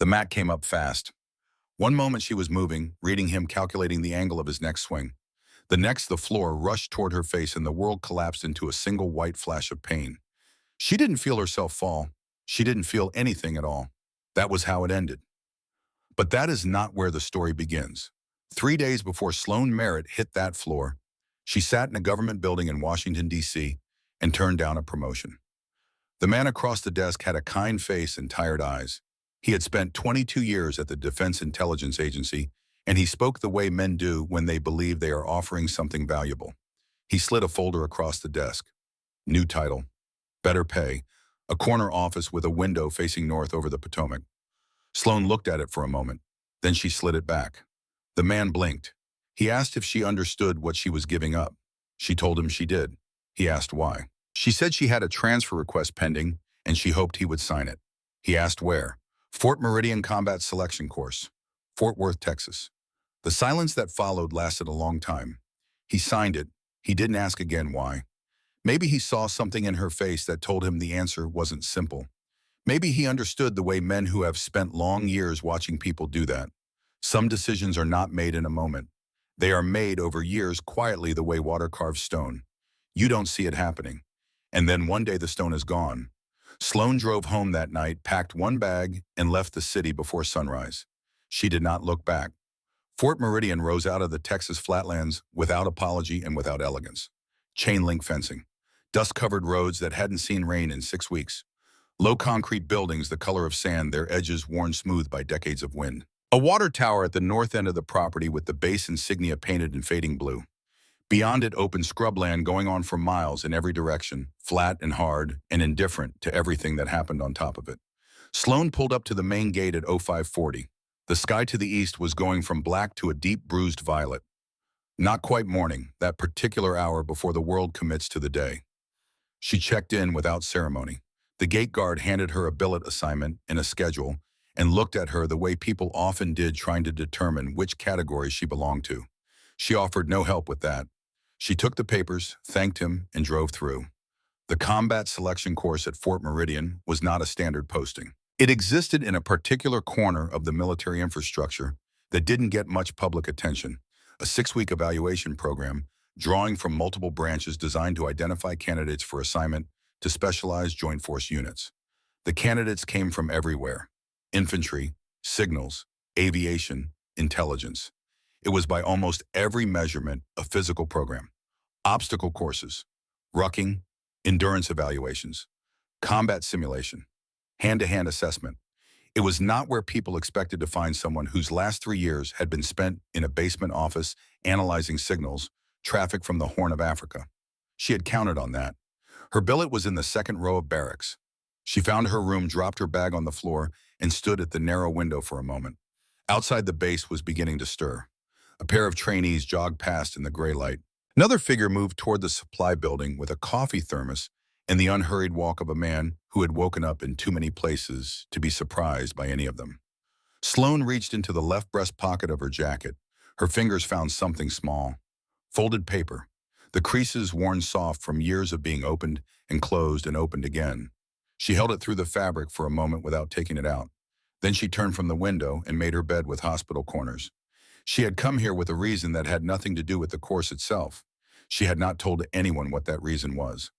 The mat came up fast. One moment she was moving, reading him, calculating the angle of his next swing. The next, the floor rushed toward her face and the world collapsed into a single white flash of pain. She didn't feel herself fall. She didn't feel anything at all. That was how it ended. But that is not where the story begins. 3 days before Sloan Merritt hit that floor, she sat in a government building in Washington, D.C., and turned down a promotion. The man across the desk had a kind face and tired eyes. He had spent 22 years at the Defense Intelligence Agency, and he spoke the way men do when they believe they are offering something valuable. He slid a folder across the desk. New title, better pay, a corner office with a window facing north over the Potomac. Sloan looked at it for a moment. Then she slid it back. The man blinked. He asked if she understood what she was giving up. She told him she did. He asked why. She said she had a transfer request pending, and she hoped he would sign it. He asked where. Fort Meridian Combat Selection Course, Fort Worth, Texas. The silence that followed lasted a long time. He signed it. He didn't ask again why. Maybe he saw something in her face that told him the answer wasn't simple. Maybe he understood the way men who have spent long years watching people do that. Some decisions are not made in a moment. They are made over years quietly the way water carves stone. You don't see it happening. And then one day the stone is gone. Sloan drove home that night, packed one bag, and left the city before sunrise. She did not look back. Fort Meridian rose out of the Texas flatlands without apology and without elegance. Chain-link fencing. Dust-covered roads that hadn't seen rain in 6 weeks. Low concrete buildings the color of sand, their edges worn smooth by decades of wind. A water tower at the north end of the property with the base insignia painted in fading blue. Beyond it, open scrubland going on for miles in every direction, flat and hard and indifferent to everything that happened on top of it. Sloan pulled up to the main gate at 0540. The sky to the east was going from black to a deep bruised violet. Not quite morning, that particular hour before the world commits to the day. She checked in without ceremony. The gate guard handed her a billet assignment and a schedule and looked at her the way people often did, trying to determine which category she belonged to. She offered no help with that. She took the papers, thanked him, and drove through. The combat selection course at Fort Meridian was not a standard posting. It existed in a particular corner of the military infrastructure that didn't get much public attention, a 6-week evaluation program drawing from multiple branches designed to identify candidates for assignment to specialized joint force units. The candidates came from everywhere: infantry, signals, aviation, intelligence. It was by almost every measurement a physical program. Obstacle courses, rucking, endurance evaluations, combat simulation, hand-to-hand assessment. It was not where people expected to find someone whose last 3 years had been spent in a basement office analyzing signals, traffic from the Horn of Africa. She had counted on that. Her billet was in the second row of barracks. She found her room, dropped her bag on the floor, and stood at the narrow window for a moment. Outside, the base was beginning to stir. A pair of trainees jogged past in the gray light. Another figure moved toward the supply building with a coffee thermos and the unhurried walk of a man who had woken up in too many places to be surprised by any of them. Sloan reached into the left breast pocket of her jacket. Her fingers found something small. Folded paper. The creases worn soft from years of being opened and opened again. She held it through the fabric for a moment without taking it out. Then she turned from the window and made her bed with hospital corners. She had come here with a reason that had nothing to do with the course itself. She had not told anyone what that reason was.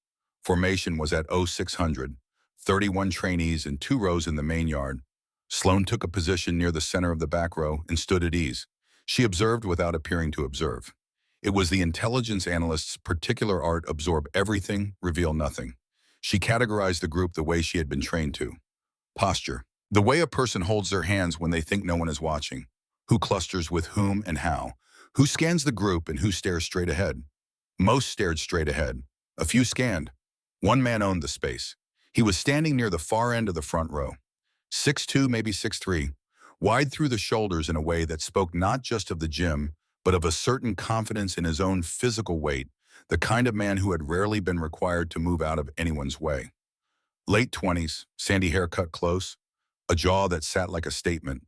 Formation was at 0600, 31 trainees in 2 rows in the main yard. Sloan took a position near the center of the back row and stood at ease. She observed without appearing to observe. It was the intelligence analyst's particular art: absorb everything, reveal nothing. She categorized the group the way she had been trained to. Posture. The way a person holds their hands when they think no one is watching. Who clusters with whom and how. Who scans the group and who stares straight ahead. Most stared straight ahead. A few scanned. One man owned the space. He was standing near the far end of the front row. 6'2", maybe 6'3", wide through the shoulders in a way that spoke not just of the gym, but of a certain confidence in his own physical weight, the kind of man who had rarely been required to move out of anyone's way. Late 20s, sandy hair cut close, a jaw that sat like a statement.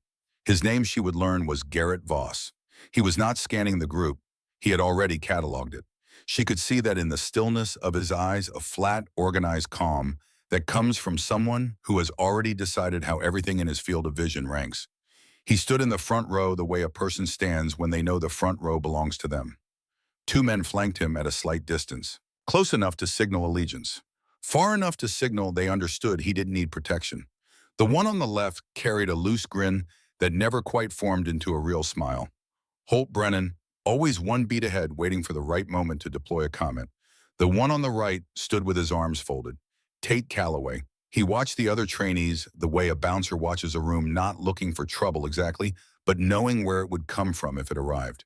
His name, she would learn, was Garrett Voss. He was not scanning the group. He had already cataloged it. She could see that in the stillness of his eyes, a flat, organized calm that comes from someone who has already decided how everything in his field of vision ranks. He stood in the front row the way a person stands when they know the front row belongs to them. Two men flanked him at a slight distance, close enough to signal allegiance, far enough to signal they understood he didn't need protection. The one on the left carried a loose grin that never quite formed into a real smile. Holt Brennan, always one beat ahead, waiting for the right moment to deploy a comment. The one on the right stood with his arms folded. Tate Calloway. He watched the other trainees the way a bouncer watches a room, not looking for trouble exactly, but knowing where it would come from if it arrived.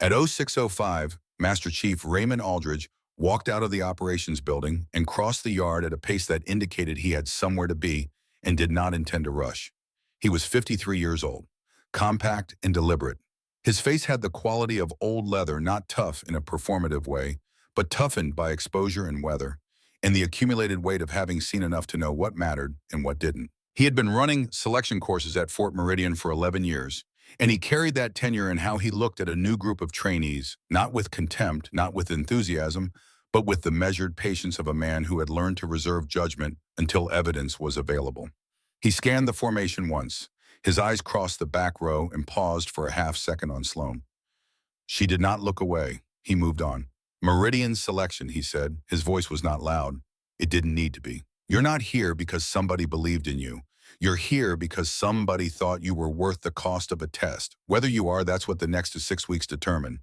At 06:05, Master Chief Raymond Aldridge walked out of the operations building and crossed the yard at a pace that indicated he had somewhere to be and did not intend to rush. He was 53 years old, compact and deliberate. His face had the quality of old leather, not tough in a performative way, but toughened by exposure and weather, and the accumulated weight of having seen enough to know what mattered and what didn't. He had been running selection courses at Fort Meridian for 11 years, and he carried that tenure in how he looked at a new group of trainees, not with contempt, not with enthusiasm, but with the measured patience of a man who had learned to reserve judgment until evidence was available. He scanned the formation once. His eyes crossed the back row and paused for a half-second on Sloan. She did not look away. He moved on. Meridian selection, he said. His voice was not loud. It didn't need to be. You're not here because somebody believed in you. You're here because somebody thought you were worth the cost of a test. Whether you are, that's what the next 6 weeks determine.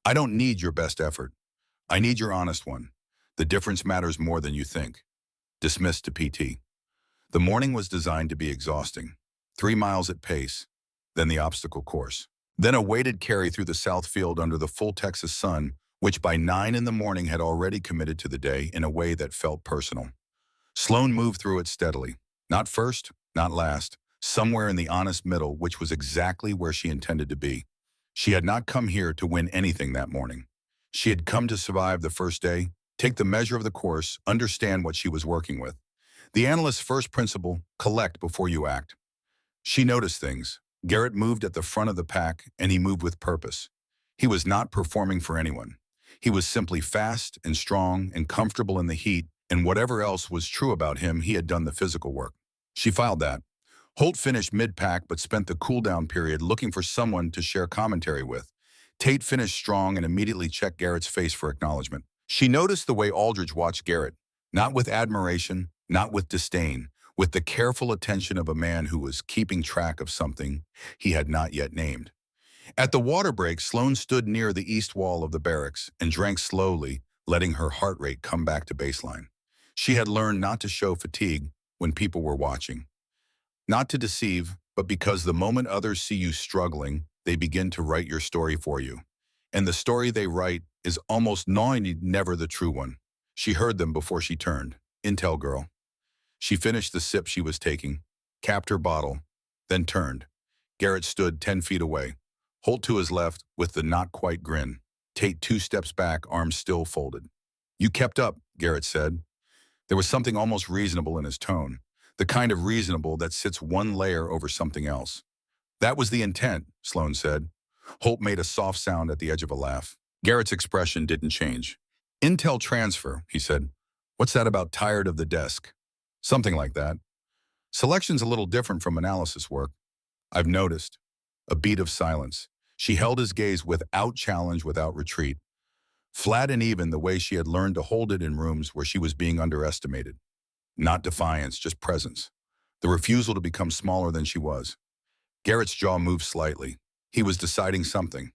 I don't need your best effort. I need your honest one. The difference matters more than you think. Dismissed to PT. The morning was designed to be exhausting. 3 miles at pace, then the obstacle course. Then a weighted carry through the south field under the full Texas sun, which by 9 in the morning had already committed to the day in a way that felt personal. Sloan moved through it steadily. Not first, not last, somewhere in the honest middle, which was exactly where she intended to be. She had not come here to win anything that morning. She had come to survive the first day, take the measure of the course, understand what she was working with. The analyst's first principle, collect before you act. She noticed things. Garrett moved at the front of the pack, and he moved with purpose. He was not performing for anyone. He was simply fast and strong and comfortable in the heat, and whatever else was true about him, he had done the physical work. She filed that. Holt finished mid-pack but spent the cool-down period looking for someone to share commentary with. Tate finished strong and immediately checked Garrett's face for acknowledgement. She noticed the way Aldridge watched Garrett, not with admiration, not with disdain, with the careful attention of a man who was keeping track of something he had not yet named. At the water break, Sloan stood near the east wall of the barracks and drank slowly, letting her heart rate come back to baseline. She had learned not to show fatigue when people were watching. Not to deceive, but because the moment others see you struggling, they begin to write your story for you. And the story they write is almost never the true one. She heard them before she turned. Intel girl. She finished the sip she was taking, capped her bottle, then turned. Garrett stood 10 feet away. Holt to his left with the not-quite grin. Tate 2 steps back, arms still folded. You kept up, Garrett said. There was something almost reasonable in his tone, the kind of reasonable that sits one layer over something else. That was the intent, Sloan said. Holt made a soft sound at the edge of a laugh. Garrett's expression didn't change. Intel transfer, he said. What's that about tired of the desk? Something like that. Selection's a little different from analysis work. I've noticed. A beat of silence. She held his gaze without challenge, without retreat. Flat and even the way she had learned to hold it in rooms where she was being underestimated. Not defiance, just presence. The refusal to become smaller than she was. Garrett's jaw moved slightly. He was deciding something.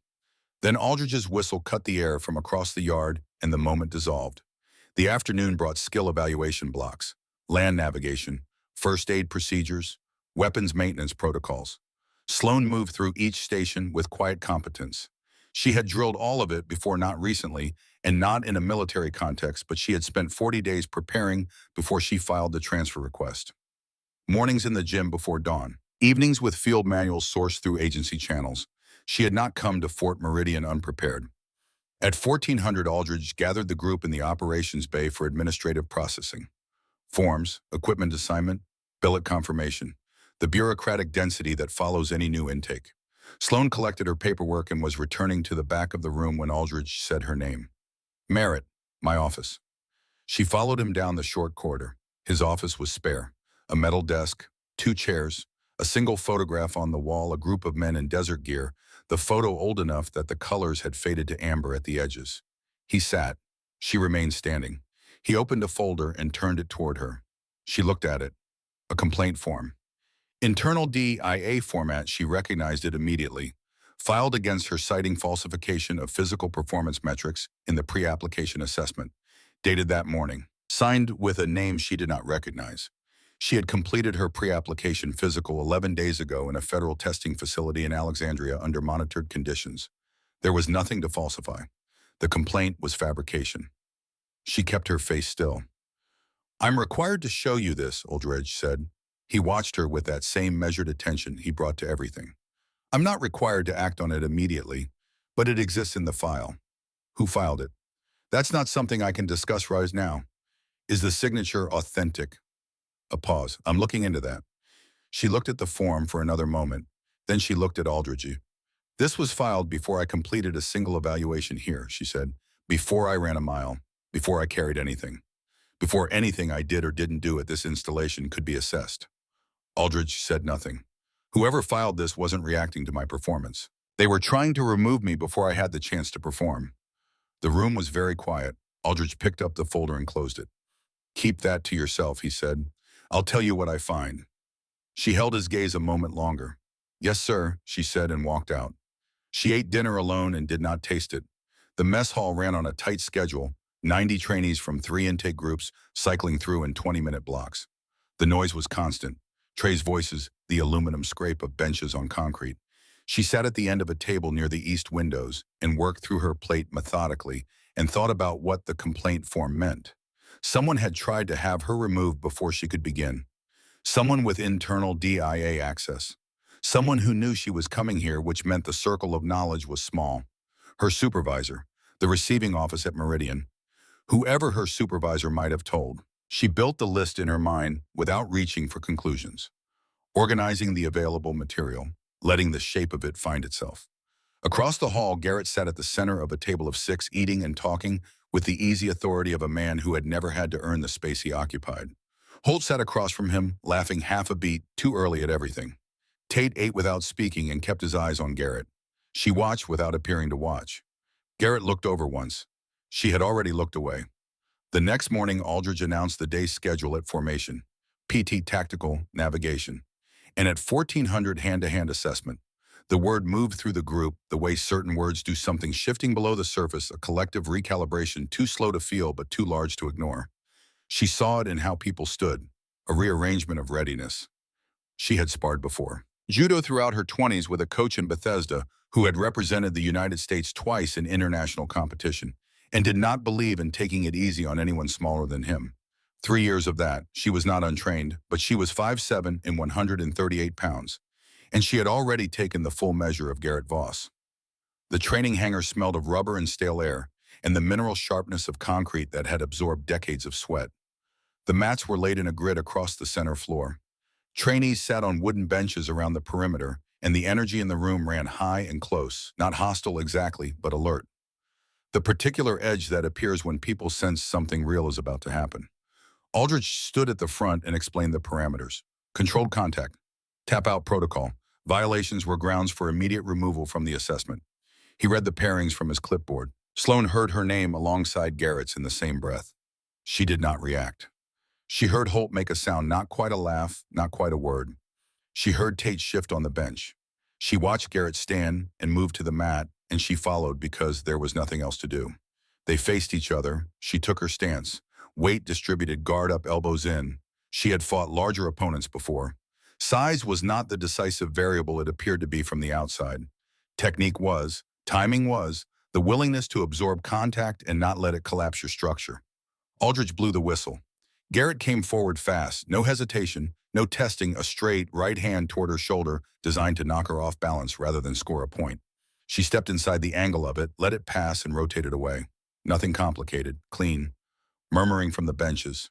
Then Aldridge's whistle cut the air from across the yard, and the moment dissolved. The afternoon brought skill evaluation blocks, land navigation, first aid procedures, weapons maintenance protocols. Sloan moved through each station with quiet competence. She had drilled all of it before, not recently, and not in a military context, but she had spent 40 days preparing before she filed the transfer request. Mornings in the gym before dawn. Evenings with field manuals sourced through agency channels. She had not come to Fort Meridian unprepared. At 1400, Aldridge gathered the group in the operations bay for administrative processing. Forms, equipment assignment, billet confirmation. The bureaucratic density that follows any new intake. Sloan collected her paperwork and was returning to the back of the room when Aldridge said her name. Merritt, my office. She followed him down the short corridor. His office was spare. A metal desk, two chairs, a single photograph on the wall, a group of men in desert gear, the photo old enough that the colors had faded to amber at the edges. He sat. She remained standing. He opened a folder and turned it toward her. She looked at it. A complaint form. Internal DIA format, she recognized it immediately. Filed against her citing falsification of physical performance metrics in the pre-application assessment. Dated that morning. Signed with a name she did not recognize. She had completed her pre-application physical 11 days ago in a federal testing facility in Alexandria under monitored conditions. There was nothing to falsify. The complaint was fabrication. She kept her face still. "I'm required to show you this," Aldridge said. He watched her with that same measured attention he brought to everything. "I'm not required to act on it immediately, but it exists in the file." "Who filed it?" "That's not something I can discuss right now." "Is the signature authentic?" A pause. "I'm looking into that." She looked at the form for another moment. Then she looked at Aldridge. "This was filed before I completed a single evaluation here," she said. "Before I ran a mile. Before I carried anything. Before anything I did or didn't do at this installation could be assessed." Aldridge said nothing. "Whoever filed this wasn't reacting to my performance. They were trying to remove me before I had the chance to perform." The room was very quiet. Aldridge picked up the folder and closed it. "Keep that to yourself," he said. "I'll tell you what I find." She held his gaze a moment longer. "Yes, sir," she said and walked out. She ate dinner alone and did not taste it. The mess hall ran on a tight schedule, 90 trainees from 3 intake groups cycling through in 20-minute blocks. The noise was constant. Trey's voices, the aluminum scrape of benches on concrete. She sat at the end of a table near the east windows and worked through her plate methodically and thought about what the complaint form meant. Someone had tried to have her removed before she could begin. Someone with internal DIA access. Someone who knew she was coming here, which meant the circle of knowledge was small. Her supervisor, the receiving office at Meridian. Whoever her supervisor might have told. She built the list in her mind without reaching for conclusions. Organizing the available material, letting the shape of it find itself. Across the hall, Garrett sat at the center of a table of 6, eating and talking with the easy authority of a man who had never had to earn the space he occupied. Holt sat across from him, laughing half a beat, too early at everything. Tate ate without speaking and kept his eyes on Garrett. She watched without appearing to watch. Garrett looked over once. She had already looked away. The next morning, Aldridge announced the day's schedule at formation. PT Tactical Navigation. And at 1400 hand-to-hand assessment. The word moved through the group, the way certain words do, something shifting below the surface, a collective recalibration too slow to feel but too large to ignore. She saw it in how people stood, a rearrangement of readiness. She had sparred before. Judo throughout her 20s with a coach in Bethesda who had represented the United States twice in international competition and did not believe in taking it easy on anyone smaller than him. 3 years of that, she was not untrained, but she was 5'7" and 138 pounds, and she had already taken the full measure of Garrett Voss. The training hangar smelled of rubber and stale air, and the mineral sharpness of concrete that had absorbed decades of sweat. The mats were laid in a grid across the center floor. Trainees sat on wooden benches around the perimeter, and the energy in the room ran high and close, not hostile exactly, but alert. The particular edge that appears when people sense something real is about to happen. Aldridge stood at the front and explained the parameters. Controlled contact. Tap-out protocol. Violations were grounds for immediate removal from the assessment. He read the pairings from his clipboard. Sloan heard her name alongside Garrett's in the same breath. She did not react. She heard Holt make a sound, not quite a laugh, not quite a word. She heard Tate shift on the bench. She watched Garrett stand and move to the mat, and she followed because there was nothing else to do. They faced each other. She took her stance. Weight distributed, guard up, elbows in. She had fought larger opponents before. Size was not the decisive variable it appeared to be from the outside. Technique was, timing was, the willingness to absorb contact and not let it collapse your structure. Aldridge blew the whistle. Garrett came forward fast, no hesitation, no testing, a straight right hand toward her shoulder designed to knock her off balance rather than score a point. She stepped inside the angle of it, let it pass, and rotated away. Nothing complicated, clean. Murmuring from the benches.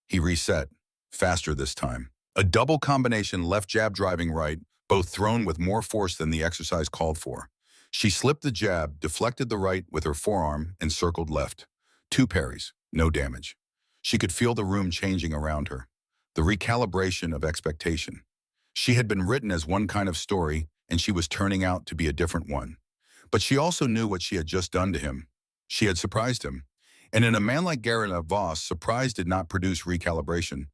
He reset, faster this time. A double combination left jab driving right, both thrown with more force than the exercise called for. She slipped the jab, deflected the right with her forearm, and circled left. 2 parries, no damage. She could feel the room changing around her. The recalibration of expectation. She had been written as one kind of story, and she was turning out to be a different one. But she also knew what she had just done to him. She had surprised him. And in a man like Garrett Voss, surprise did not produce recalibration.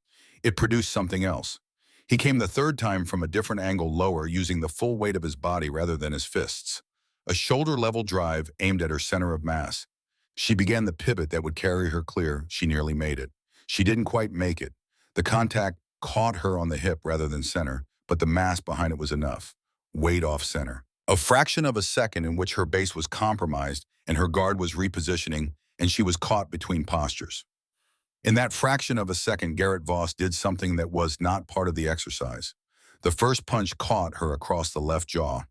It produced something else. He came the third time from a different angle lower, using the full weight of his body rather than his fists. A shoulder-level drive aimed at her center of mass. She began the pivot that would carry her clear. She nearly made it. She didn't quite make it. The contact caught her on the hip rather than center, but the mass behind it was enough. Weight off center. A fraction of a second in which her base was compromised and her guard was repositioning, and she was caught between postures. In that fraction of a second, Garrett Voss did something that was not part of the exercise. The first punch caught her across the left jaw.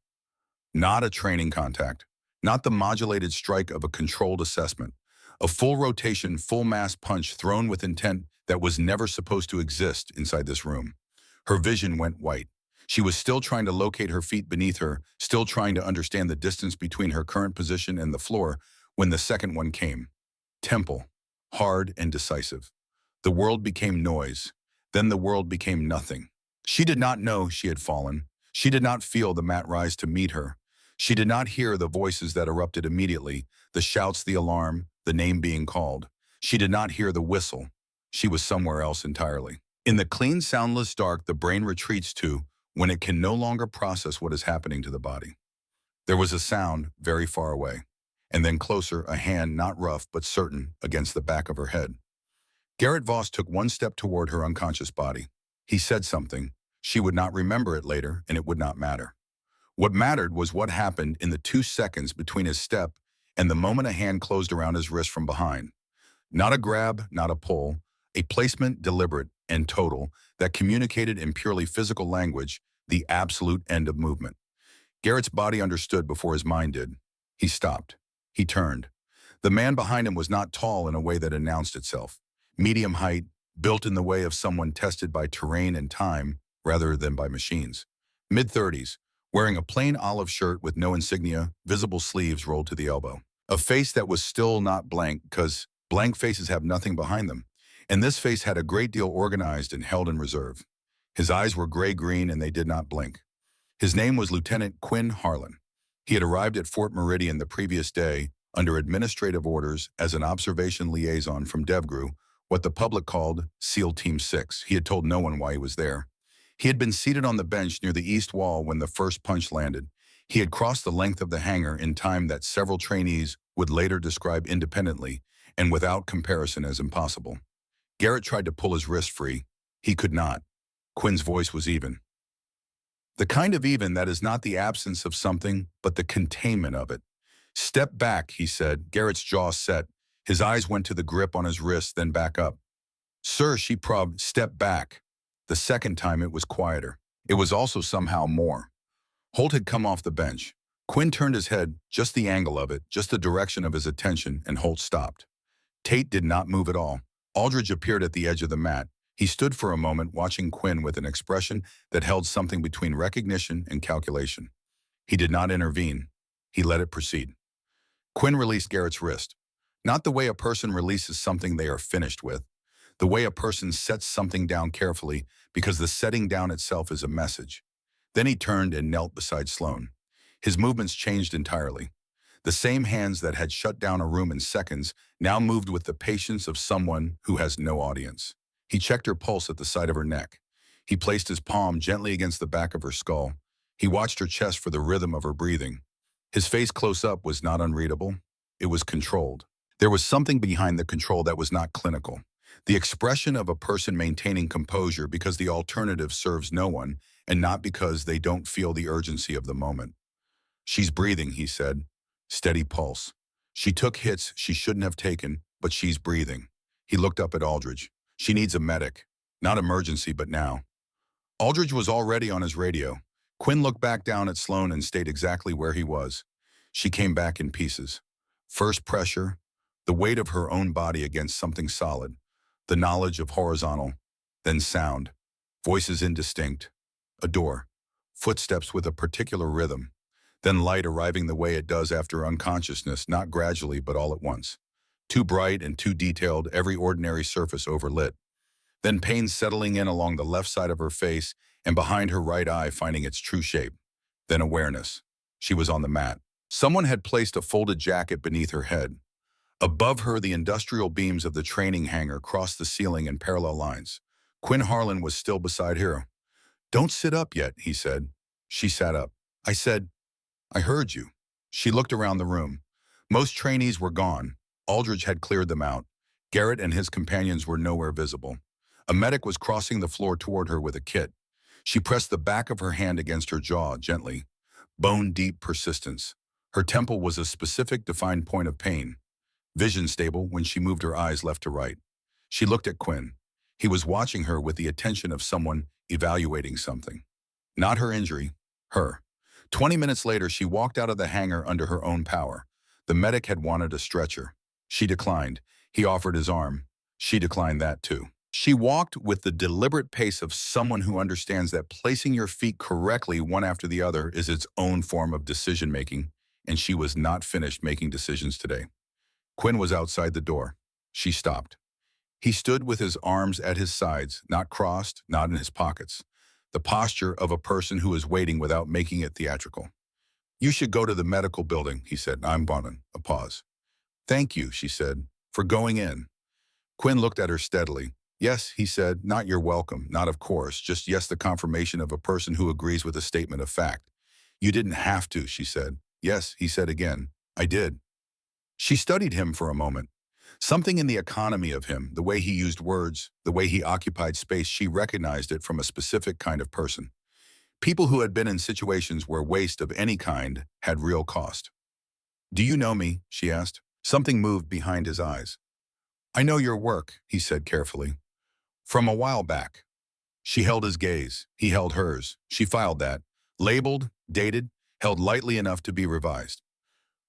Not a training contact, not the modulated strike of a controlled assessment. A full rotation, full mass punch thrown with intent that was never supposed to exist inside this room. Her vision went white. She was still trying to locate her feet beneath her, still trying to understand the distance between her current position and the floor, when the second one came. Temple, hard and decisive. The world became noise. Then the world became nothing. She did not know she had fallen. She did not feel the mat rise to meet her. She did not hear the voices that erupted immediately, the shouts, the alarm, the name being called. She did not hear the whistle. She was somewhere else entirely. In the clean, soundless dark, the brain retreats to when it can no longer process what is happening to the body. There was a sound very far away, and then closer, a hand not rough but certain against the back of her head. Garrett Voss took one step toward her unconscious body. He said something. She would not remember it later, and it would not matter. What mattered was what happened in the 2 seconds between his step and the moment a hand closed around his wrist from behind. Not a grab, not a pull, a placement deliberate and total that communicated in purely physical language the absolute end of movement. Garrett's body understood before his mind did. He stopped. He turned. The man behind him was not tall in a way that announced itself. Medium height, built in the way of someone tested by terrain and time rather than by machines. Mid-30s, wearing a plain olive shirt with no insignia, visible sleeves rolled to the elbow. A face that was still not blank, because blank faces have nothing behind them. And this face had a great deal organized and held in reserve. His eyes were gray-green and they did not blink. His name was Lieutenant Quinn Harlan. He had arrived at Fort Meridian the previous day under administrative orders as an observation liaison from DevGru, what the public called SEAL Team 6. He had told no one why he was there. He had been seated on the bench near the east wall when the first punch landed. He had crossed the length of the hangar in time that several trainees would later describe independently and without comparison as impossible. Garrett tried to pull his wrist free. He could not. Quinn's voice was even. The kind of even that is not the absence of something, but the containment of it. Step back, he said. Garrett's jaw set. His eyes went to the grip on his wrist, then back up. Sir, she probed, step back. The second time it was quieter. It was also somehow more. Holt had come off the bench. Quinn turned his head, just the angle of it, just the direction of his attention, and Holt stopped. Tate did not move at all. Aldridge appeared at the edge of the mat. He stood for a moment watching Quinn with an expression that held something between recognition and calculation. He did not intervene. He let it proceed. Quinn released Garrett's wrist. Not the way a person releases something they are finished with. The way a person sets something down carefully because the setting down itself is a message. Then he turned and knelt beside Sloan. His movements changed entirely. The same hands that had shut down a room in seconds now moved with the patience of someone who has no audience. He checked her pulse at the side of her neck. He placed his palm gently against the back of her skull. He watched her chest for the rhythm of her breathing. His face close up was not unreadable. It was controlled. There was something behind the control that was not clinical. The expression of a person maintaining composure because the alternative serves no one and not because they don't feel the urgency of the moment. She's breathing, he said. Steady pulse. She took hits she shouldn't have taken, but she's breathing. He looked up at Aldridge. She needs a medic. Not emergency, but now. Aldridge was already on his radio. Quinn looked back down at Sloan and stayed exactly where he was. She came back in pieces. First pressure, the weight of her own body against something solid, the knowledge of horizontal, then sound, voices indistinct, a door, footsteps with a particular rhythm, then light arriving the way it does after unconsciousness, not gradually but all at once. Too bright and too detailed, every ordinary surface overlit. Then pain settling in along the left side of her face and behind her right eye finding its true shape. Then awareness. She was on the mat. Someone had placed a folded jacket beneath her head. Above her, the industrial beams of the training hangar crossed the ceiling in parallel lines. Quinn Harlan was still beside her. "Don't sit up yet," he said. She sat up. "I said, I heard you." She looked around the room. Most trainees were gone. Aldridge had cleared them out. Garrett and his companions were nowhere visible. A medic was crossing the floor toward her with a kit. She pressed the back of her hand against her jaw gently. Bone-deep persistence. Her temple was a specific defined point of pain. Vision stable when she moved her eyes left to right. She looked at Quinn. He was watching her with the attention of someone evaluating something. Not her injury, her. 20 minutes later, she walked out of the hangar under her own power. The medic had wanted a stretcher. She declined. He offered his arm. She declined that too. She walked with the deliberate pace of someone who understands that placing your feet correctly one after the other is its own form of decision-making, and she was not finished making decisions today. Quinn was outside the door. She stopped. He stood with his arms at his sides, not crossed, not in his pockets. The posture of a person who is waiting without making it theatrical. "You should go to the medical building," he said. "I'm gone." A pause. "Thank you," she said, "for going in." Quinn looked at her steadily. "Yes," he said, "not you're welcome, not of course, just yes, the confirmation of a person who agrees with a statement of fact." "You didn't have to," she said. "Yes," he said again. "I did." She studied him for a moment. Something in the economy of him, the way he used words, the way he occupied space, she recognized it from a specific kind of person. People who had been in situations where waste of any kind had real cost. "Do you know me?" she asked. Something moved behind his eyes. "I know your work," he said carefully. "From a while back." She held his gaze. He held hers. She filed that. Labeled, dated, held lightly enough to be revised.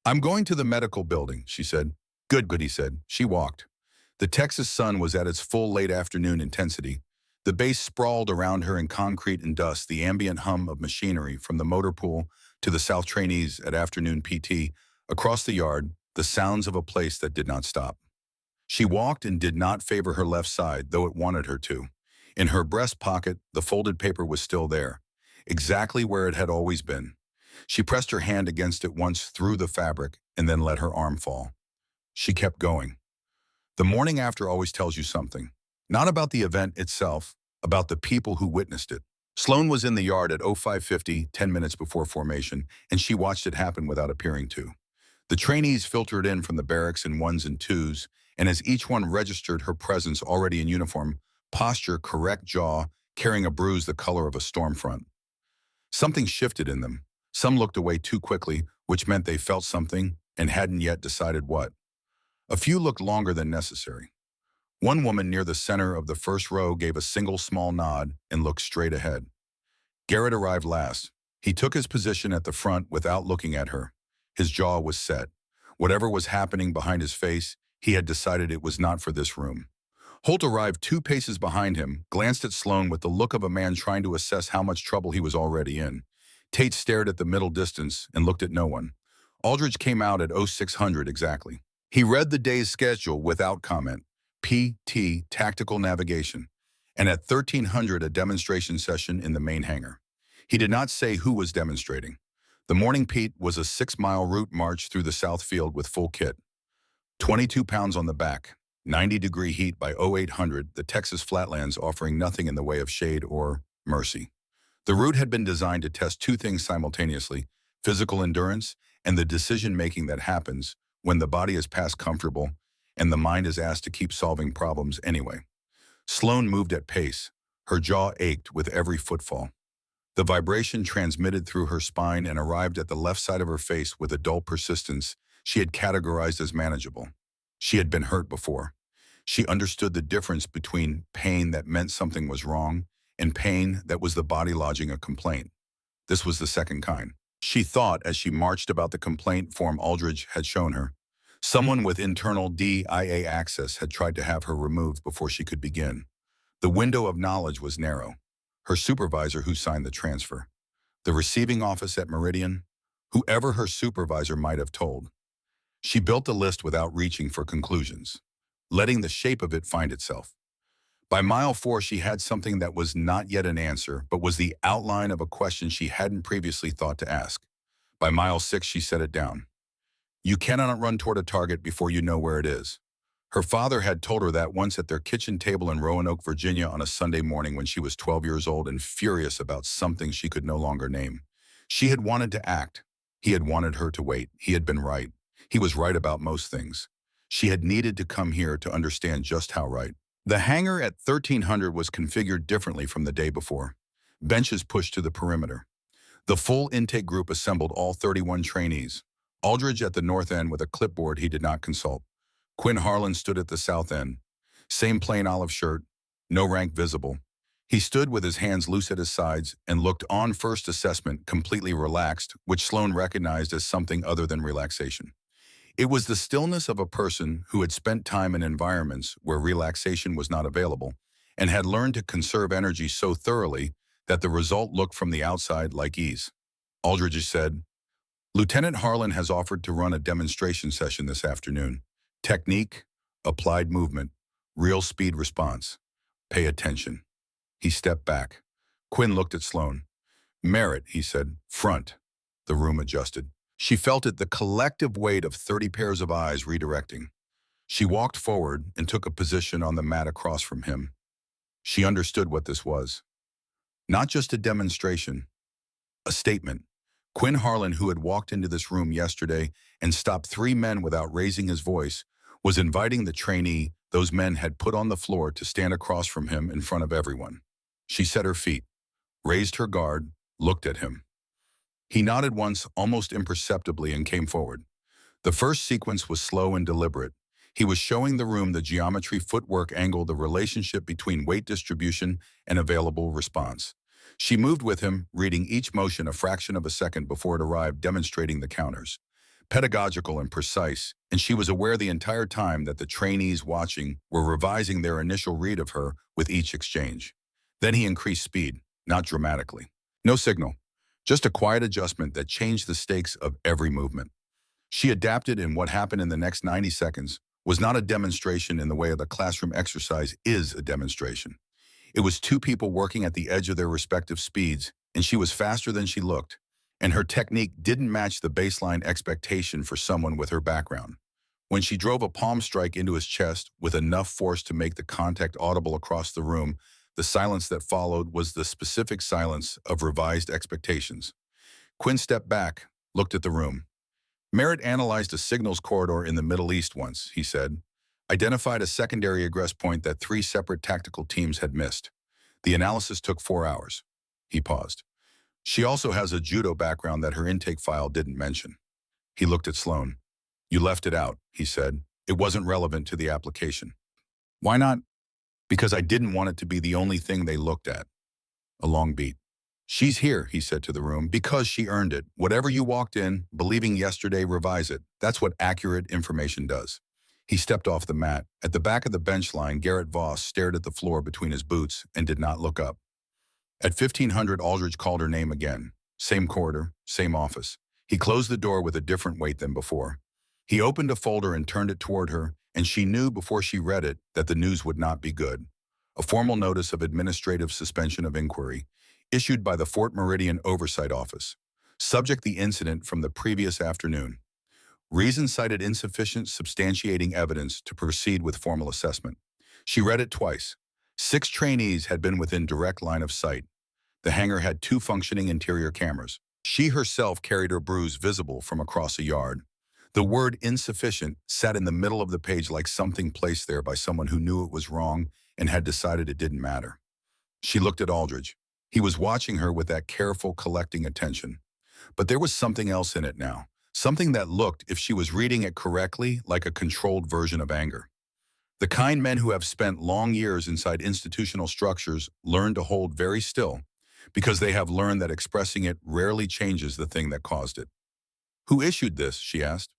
"I'm going to the medical building," she said. "Good," he said. She walked. The Texas sun was at its full late afternoon intensity. The base sprawled around her in concrete and dust, the ambient hum of machinery from the motor pool to the South trainees at afternoon PT. Across the yard, the sounds of a place that did not stop. She walked and did not favor her left side, though it wanted her to. In her breast pocket, the folded paper was still there, exactly where it had always been. She pressed her hand against it once through the fabric and then let her arm fall. She kept going. The morning after always tells you something. Not about the event itself, about the people who witnessed it. Sloan was in the yard at 0550, 10 minutes before formation, and she watched it happen without appearing to. The trainees filtered in from the barracks in ones and twos, and as each one registered her presence already in uniform, posture, correct jaw, carrying a bruise the color of a storm front. Something shifted in them. Some looked away too quickly, which meant they felt something and hadn't yet decided what. A few looked longer than necessary. One woman near the center of the first row gave a single small nod and looked straight ahead. Garrett arrived last. He took his position at the front without looking at her. His jaw was set. Whatever was happening behind his face, he had decided it was not for this room. Holt arrived 2 paces behind him, glanced at Sloan with the look of a man trying to assess how much trouble he was already in. Tate stared at the middle distance and looked at no one. Aldridge came out at 0600 exactly. He read the day's schedule without comment. PT, Tactical Navigation, and at 1300 a demonstration session in the main hangar. He did not say who was demonstrating. The morning Pete was a 6-mile route march through the South Field with full kit. 22 pounds on the back, 90-degree heat by 0800, the Texas flatlands offering nothing in the way of shade or mercy. The route had been designed to test 2 things simultaneously, physical endurance and the decision-making that happens when the body is past comfortable and the mind is asked to keep solving problems anyway. Sloan moved at pace. Her jaw ached with every footfall. The vibration transmitted through her spine and arrived at the left side of her face with a dull persistence she had categorized as manageable. She had been hurt before. She understood the difference between pain that meant something was wrong and pain that was the body lodging a complaint. This was the second kind. She thought as she marched about the complaint form Aldridge had shown her. Someone with internal DIA access had tried to have her removed before she could begin. The window of knowledge was narrow. Her supervisor who signed the transfer. The receiving office at Meridian. Whoever her supervisor might have told. She built the list without reaching for conclusions, letting the shape of it find itself. By mile 4, she had something that was not yet an answer, but was the outline of a question she hadn't previously thought to ask. By mile 6, she set it down. You cannot run toward a target before you know where it is. Her father had told her that once at their kitchen table in Roanoke, Virginia on a Sunday morning when she was 12 years old and furious about something she could no longer name. She had wanted to act. He had wanted her to wait. He had been right. He was right about most things. She had needed to come here to understand just how right. The hangar at 1300 was configured differently from the day before. Benches pushed to the perimeter. The full intake group assembled, all 31 trainees. Aldridge at the north end with a clipboard he did not consult. Quinn Harlan stood at the south end. Same plain olive shirt, no rank visible. He stood with his hands loose at his sides and looked on first assessment completely relaxed, which Sloan recognized as something other than relaxation. It was the stillness of a person who had spent time in environments where relaxation was not available and had learned to conserve energy so thoroughly that the result looked from the outside like ease. Aldridge said, Lieutenant Harlan has offered to run a demonstration session this afternoon. Technique, applied movement, real speed response. Pay attention. He stepped back. Quinn looked at Sloan. Merit, he said. Front. The room adjusted. She felt it, the collective weight of 30 pairs of eyes redirecting. She walked forward and took a position on the mat across from him. She understood what this was. Not just a demonstration, a statement. Quinn Harlan, who had walked into this room yesterday and stopped 3 men without raising his voice, was inviting the trainee those men had put on the floor to stand across from him in front of everyone. She set her feet, raised her guard, looked at him. He nodded once, almost imperceptibly, and came forward. The first sequence was slow and deliberate. He was showing the room the geometry, footwork, angle, the relationship between weight distribution and available response. She moved with him, reading each motion a fraction of a second before it arrived, demonstrating the counters. Pedagogical and precise, and she was aware the entire time that the trainees watching were revising their initial read of her with each exchange. Then he increased speed, not dramatically. No signal, just a quiet adjustment that changed the stakes of every movement. She adapted, and what happened in the next 90 seconds was not a demonstration in the way of a classroom exercise is a demonstration. It was 2 people working at the edge of their respective speeds, and she was faster than she looked, and her technique didn't match the baseline expectation for someone with her background. When she drove a palm strike into his chest with enough force to make the contact audible across the room, the silence that followed was the specific silence of revised expectations. Quinn stepped back, looked at the room. Merritt analyzed a signals corridor in the Middle East once, he said. Identified a secondary egress point that 3 separate tactical teams had missed. The analysis took 4 hours. He paused. She also has a judo background that her intake file didn't mention. He looked at Sloan. You left it out, he said. It wasn't relevant to the application. Why not? Because I didn't want it to be the only thing they looked at. A long beat. She's here, he said to the room, because she earned it. Whatever you walked in, believing yesterday, revise it. That's what accurate information does. He stepped off the mat. At the back of the bench line, Garrett Voss stared at the floor between his boots and did not look up. At 1500, Aldridge called her name again. Same corridor, same office. He closed the door with a different weight than before. He opened a folder and turned it toward her, and she knew before she read it that the news would not be good. A formal notice of administrative suspension of inquiry, issued by the Fort Meridian Oversight Office. Subject the incident from the previous afternoon. Reason cited insufficient substantiating evidence to proceed with formal assessment. She read it twice. 6 trainees had been within direct line of sight. The hangar had 2 functioning interior cameras. She herself carried her bruise visible from across a yard. The word insufficient sat in the middle of the page like something placed there by someone who knew it was wrong and had decided it didn't matter. She looked at Aldridge. He was watching her with that careful, collecting attention. But there was something else in it now. Something that looked, if she was reading it correctly, like a controlled version of anger. The kind men who have spent long years inside institutional structures learn to hold very still, because they have learned that expressing it rarely changes the thing that caused it. Who issued this? She asked.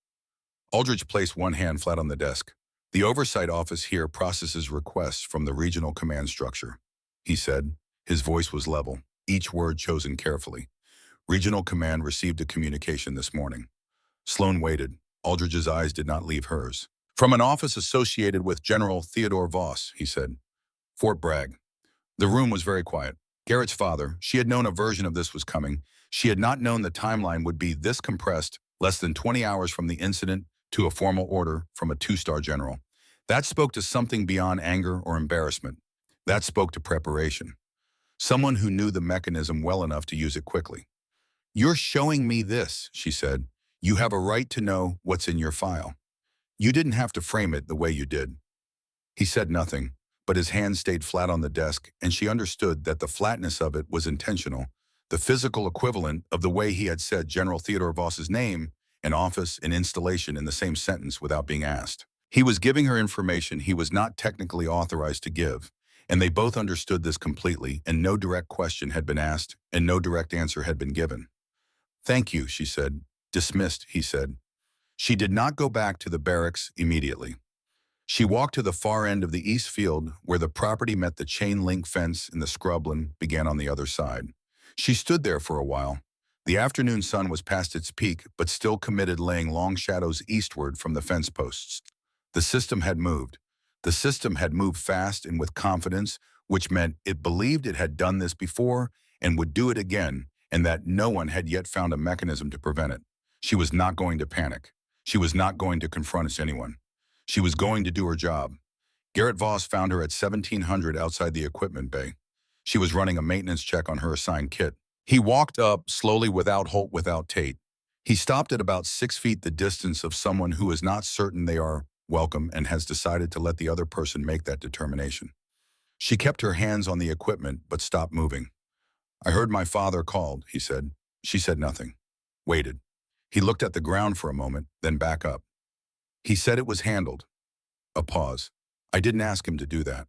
Aldridge placed one hand flat on the desk. The oversight office here processes requests from the regional command structure, he said. His voice was level, each word chosen carefully. Regional command received a communication this morning. Sloan waited. Aldridge's eyes did not leave hers. From an office associated with General Theodore Voss, he said. Fort Bragg. The room was very quiet. Garrett's father, she had known a version of this was coming. She had not known the timeline would be this compressed, less than 20 hours from the incident to a formal order from a two-star general. That spoke to something beyond anger or embarrassment. That spoke to preparation. Someone who knew the mechanism well enough to use it quickly. You're showing me this, she said. You have a right to know what's in your file. You didn't have to frame it the way you did. He said nothing, but his hand stayed flat on the desk, and she understood that the flatness of it was intentional, the physical equivalent of the way he had said General Theodore Voss's name, an office, an installation in the same sentence without being asked. He was giving her information he was not technically authorized to give, and they both understood this completely, and no direct question had been asked, and no direct answer had been given. Thank you, she said. Dismissed, he said. She did not go back to the barracks immediately. She walked to the far end of the east field where the property met the chain-link fence and the scrubland began on the other side. She stood there for a while. The afternoon sun was past its peak, but still committed laying long shadows eastward from the fence posts. The system had moved. The system had moved fast and with confidence, which meant it believed it had done this before and would do it again, and that no one had yet found a mechanism to prevent it. She was not going to panic. She was not going to confront anyone. She was going to do her job. Garrett Voss found her at 1700 outside the equipment bay. She was running a maintenance check on her assigned kit. He walked up, slowly without halt, without Tate. He stopped at about 6 feet the distance of someone who is not certain they are welcome and has decided to let the other person make that determination. She kept her hands on the equipment but stopped moving. I heard my father called, he said. She said nothing. Waited. He looked at the ground for a moment, then back up. He said it was handled. A pause. I didn't ask him to do that.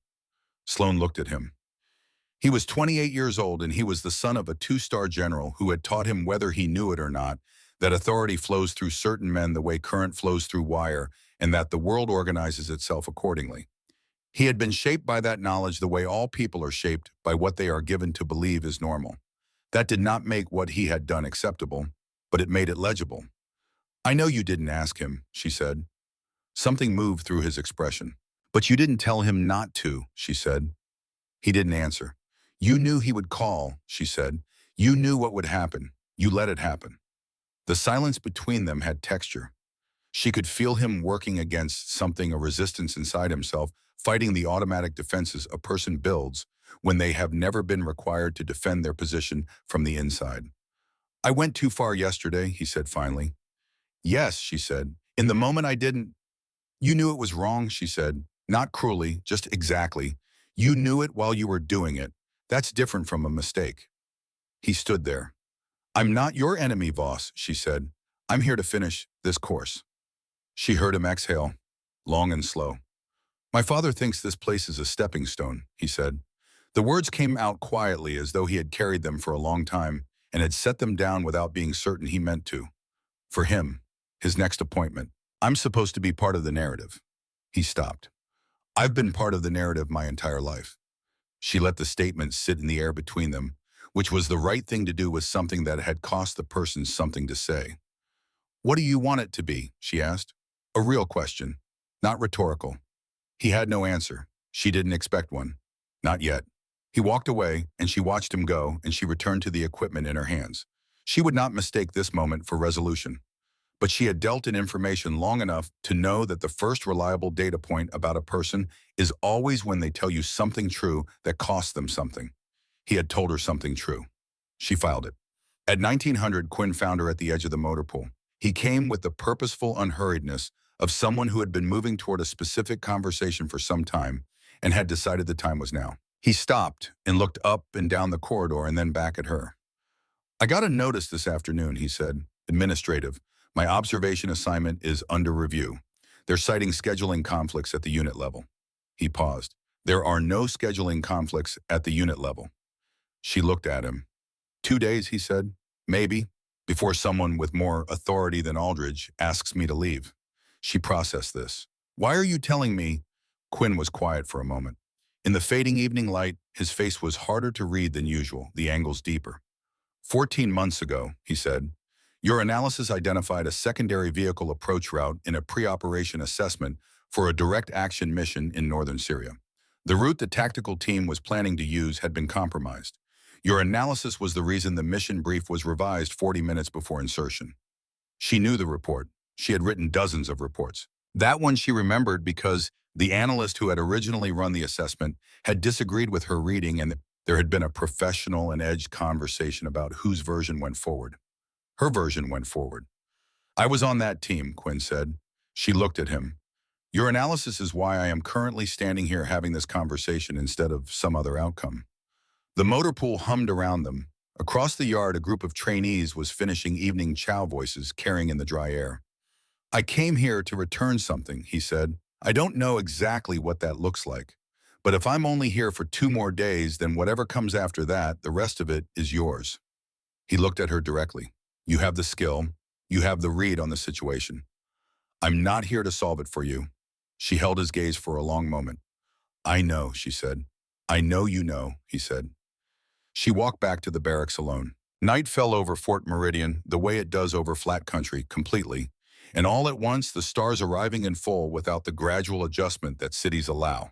Sloan looked at him. He was 28 years old and he was the son of a two-star general who had taught him, whether he knew it or not, that authority flows through certain men the way current flows through wire, and that the world organizes itself accordingly. He had been shaped by that knowledge the way all people are shaped by what they are given to believe is normal. That did not make what he had done acceptable, but it made it legible. I know you didn't ask him, she said. Something moved through his expression. But you didn't tell him not to, she said. He didn't answer. You knew he would call, she said. You knew what would happen. You let it happen. The silence between them had texture. She could feel him working against something, a resistance inside himself, fighting the automatic defenses a person builds when they have never been required to defend their position from the inside. I went too far yesterday, he said finally. Yes, she said. In the moment I didn't. You knew it was wrong, she said. Not cruelly, just exactly. You knew it while you were doing it. That's different from a mistake. He stood there. I'm not your enemy, Voss, she said. I'm here to finish this course. She heard him exhale, long and slow. My father thinks this place is a stepping stone, he said. The words came out quietly as though he had carried them for a long time and had set them down without being certain he meant to. For him, his next appointment. I'm supposed to be part of the narrative. He stopped. I've been part of the narrative my entire life. She let the statement sit in the air between them, which was the right thing to do with something that had cost the person something to say. What do you want it to be? She asked. A real question, not rhetorical. He had no answer. She didn't expect one. Not yet. He walked away, and she watched him go, and she returned to the equipment in her hands. She would not mistake this moment for resolution. But she had dealt in information long enough to know that the first reliable data point about a person is always when they tell you something true that costs them something. He had told her something true. She filed it. At 1900, Quinn found her at the edge of the motor pool. He came with the purposeful unhurriedness of someone who had been moving toward a specific conversation for some time and had decided the time was now. He stopped and looked up and down the corridor and then back at her. I got a notice this afternoon, he said. Administrative. My observation assignment is under review. They're citing scheduling conflicts at the unit level. He paused. There are no scheduling conflicts at the unit level. She looked at him. 2 days, he said. Maybe, before someone with more authority than Aldridge asks me to leave. She processed this. Why are you telling me? Quinn was quiet for a moment. In the fading evening light, his face was harder to read than usual, the angles deeper. 14 months ago, he said, Your analysis identified a secondary vehicle approach route in a pre-operation assessment for a direct action mission in northern Syria. The route the tactical team was planning to use had been compromised. Your analysis was the reason the mission brief was revised 40 minutes before insertion. She knew the report. She had written dozens of reports. That one she remembered because the analyst who had originally run the assessment had disagreed with her reading, and there had been a professional and edged conversation about whose version went forward. Her version went forward. I was on that team, Quinn said. She looked at him. Your analysis is why I am currently standing here having this conversation instead of some other outcome. The motor pool hummed around them. Across the yard, a group of trainees was finishing evening chow voices carrying in the dry air. I came here to return something, he said. I don't know exactly what that looks like. But if I'm only here for 2 more days, then whatever comes after that, the rest of it is yours. He looked at her directly. You have the skill. You have the read on the situation. I'm not here to solve it for you. She held his gaze for a long moment. I know, she said. I know you know, he said. She walked back to the barracks alone. Night fell over Fort Meridian the way it does over flat country, completely, and all at once the stars arriving in full without the gradual adjustment that cities allow.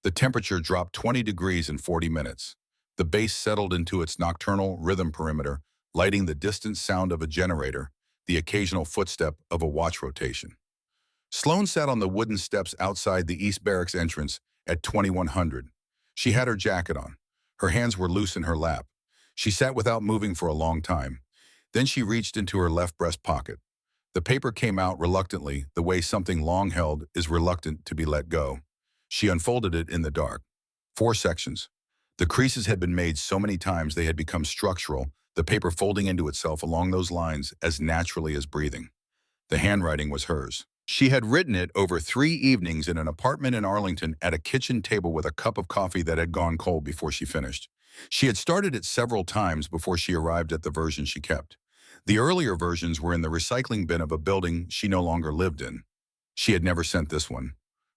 The temperature dropped 20 degrees in 40 minutes. The base settled into its nocturnal rhythm perimeter, lighting the distant sound of a generator, the occasional footstep of a watch rotation. Sloane sat on the wooden steps outside the East Barracks entrance at 2100. She had her jacket on. Her hands were loose in her lap. She sat without moving for a long time. Then she reached into her left breast pocket. The paper came out reluctantly, the way something long held is reluctant to be let go. She unfolded it in the dark. 4 sections. The creases had been made so many times they had become structural, the paper folding into itself along those lines as naturally as breathing. The handwriting was hers. She had written it over 3 evenings in an apartment in Arlington at a kitchen table with a cup of coffee that had gone cold before she finished. She had started it several times before she arrived at the version she kept. The earlier versions were in the recycling bin of a building she no longer lived in. She had never sent this one.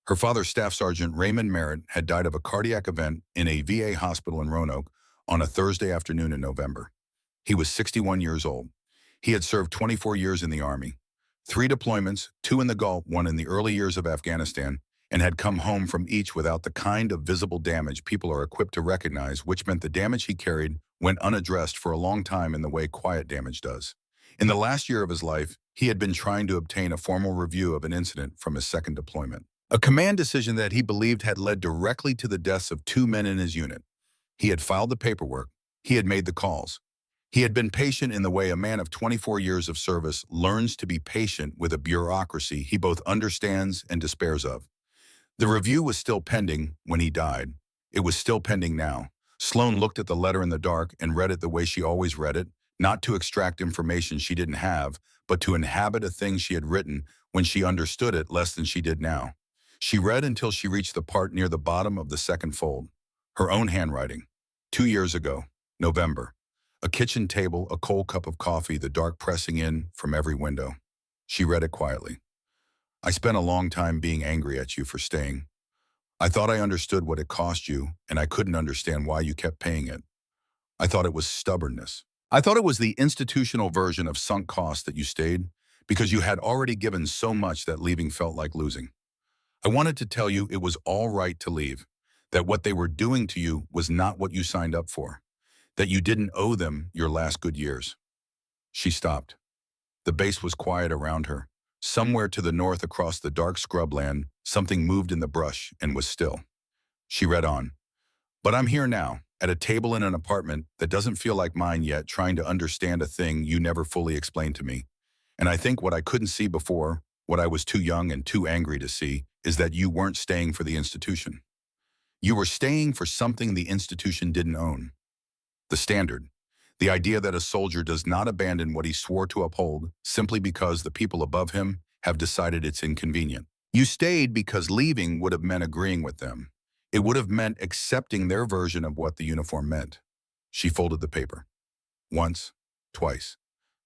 Her father, Staff Sergeant Raymond Merritt, had died of a cardiac event in a VA hospital in Roanoke on a Thursday afternoon in November. He was 61 years old. He had served 24 years in the Army. 3 deployments, 2 in the Gulf, 1 in the early years of Afghanistan, and had come home from each without the kind of visible damage people are equipped to recognize, which meant the damage he carried went unaddressed for a long time in the way quiet damage does. In the last year of his life, he had been trying to obtain a formal review of an incident from his second deployment. A command decision that he believed had led directly to the deaths of 2 men in his unit. He had filed the paperwork. He had made the calls. He had been patient in the way a man of 24 years of service learns to be patient with a bureaucracy he both understands and despairs of. The review was still pending when he died. It was still pending now. Sloane looked at the letter in the dark and read it the way she always read it, not to extract information she didn't have, but to inhabit a thing she had written when she understood it less than she did now. She read until she reached the part near the bottom of the second fold. Her own handwriting. 2 years ago, November. A kitchen table, a cold cup of coffee, the dark pressing in from every window. She read it quietly. I spent a long time being angry at you for staying. I thought I understood what it cost you, and I couldn't understand why you kept paying it. I thought it was stubbornness. I thought it was the institutional version of sunk cost that you stayed, because you had already given so much that leaving felt like losing. I wanted to tell you it was all right to leave, that what they were doing to you was not what you signed up for, that you didn't owe them your last good years. She stopped. The base was quiet around her. Somewhere to the north across the dark scrubland, something moved in the brush and was still. She read on. But I'm here now, at a table in an apartment that doesn't feel like mine yet, trying to understand a thing you never fully explained to me. And I think what I couldn't see before, what I was too young and too angry to see, is that you weren't staying for the institution. You were staying for something the institution didn't own. The standard. The idea that a soldier does not abandon what he swore to uphold simply because the people above him have decided it's inconvenient. You stayed because leaving would have meant agreeing with them. It would have meant accepting their version of what the uniform meant. She folded the paper. Once, twice.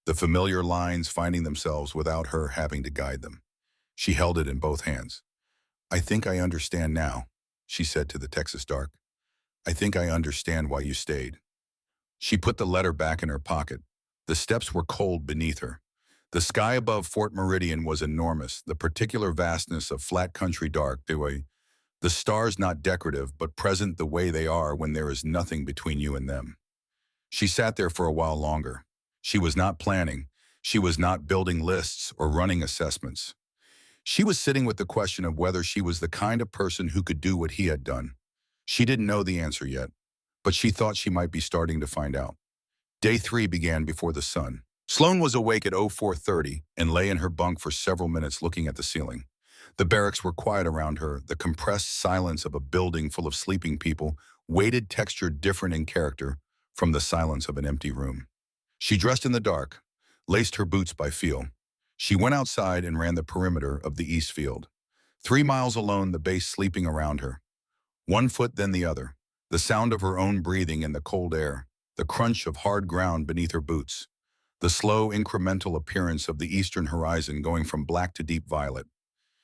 The familiar lines finding themselves without her having to guide them. She held it in both hands. I think I understand now, she said to the Texas dark. I think I understand why you stayed. She put the letter back in her pocket. The steps were cold beneath her. The sky above Fort Meridian was enormous, the particular vastness of flat country dark, the stars not decorative but present the way they are when there is nothing between you and them. She sat there for a while longer. She was not planning. She was not building lists or running assessments. She was sitting with the question of whether she was the kind of person who could do what he had done. She didn't know the answer yet, but she thought she might be starting to find out. Day 3 began before the sun. Sloane was awake at 04:30 and lay in her bunk for several minutes looking at the ceiling. The barracks were quiet around her, the compressed silence of a building full of sleeping people, weighted texture different in character from the silence of an empty room. She dressed in the dark, laced her boots by feel. She went outside and ran the perimeter of the east field. 3 miles alone, the base sleeping around her. One foot then the other, the sound of her own breathing in the cold air, the crunch of hard ground beneath her boots, the slow incremental appearance of the eastern horizon going from black to deep violet.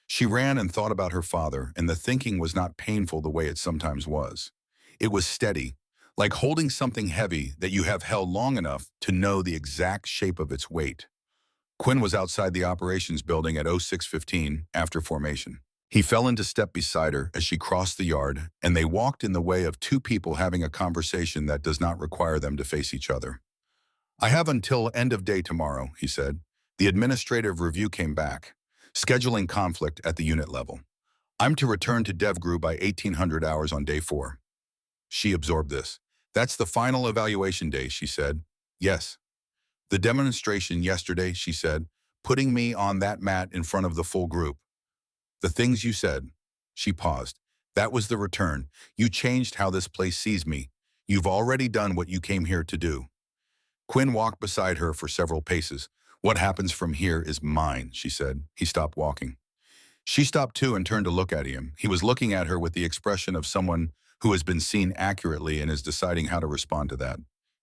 She ran and thought about her father, and the thinking was not painful the way it sometimes was. It was steady, like holding something heavy that you have held long enough to know the exact shape of its weight. Quinn was outside the operations building at 06:15 after formation. He fell into step beside her as she crossed the yard, and they walked in the way of two people having a conversation that does not require them to face each other. "I have until end of day tomorrow," he said. The administrative review came back, scheduling conflict at the unit level. "I'm to return to DevGru by 1800 hours on day 4. She absorbed this. "That's the final evaluation day," she said. "Yes." "The demonstration yesterday," she said, "putting me on that mat in front of the full group. The things you said." She paused. "That was the return. You changed how this place sees me. You've already done what you came here to do." Quinn walked beside her for several paces. "What happens from here is mine," she said. He stopped walking. She stopped too and turned to look at him. He was looking at her with the expression of someone who has been seen accurately and is deciding how to respond to that.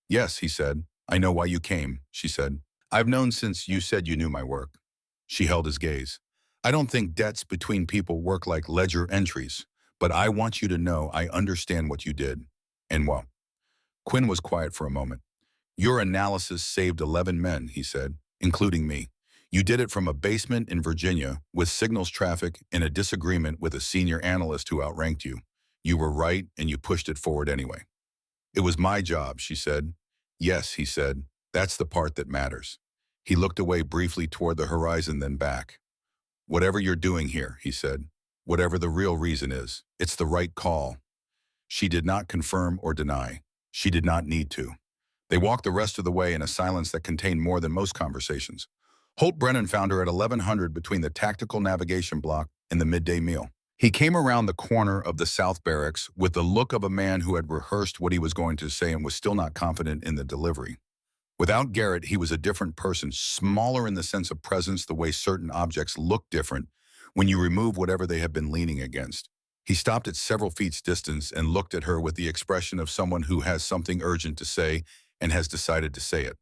"Yes," he said. "I know why you came," she said. "I've known since you said you knew my work." She held his gaze. "I don't think debts between people work like ledger entries, but I want you to know I understand what you did." "And what?" Quinn was quiet for a moment. "Your analysis saved 11 men," he said, "including me. You did it from a basement in Virginia with signals traffic in a disagreement with a senior analyst who outranked you. You were right, and you pushed it forward anyway." "It was my job," she said. "Yes," he said, "that's the part that matters." He looked away briefly toward the horizon, then back. "Whatever you're doing here," he said, "whatever the real reason is, it's the right call." She did not confirm or deny. She did not need to. They walked the rest of the way in a silence that contained more than most conversations. Holt Brennan found her at 1100 between the tactical navigation block and the midday meal. He came around the corner of the South Barracks with the look of a man who had rehearsed what he was going to say and was still not confident in the delivery. Without Garrett, he was a different person, smaller in the sense of presence, the way certain objects look different when you remove whatever they have been leaning against. He stopped at several feet's distance and looked at her with the expression of someone who has something urgent to say and has decided to say it.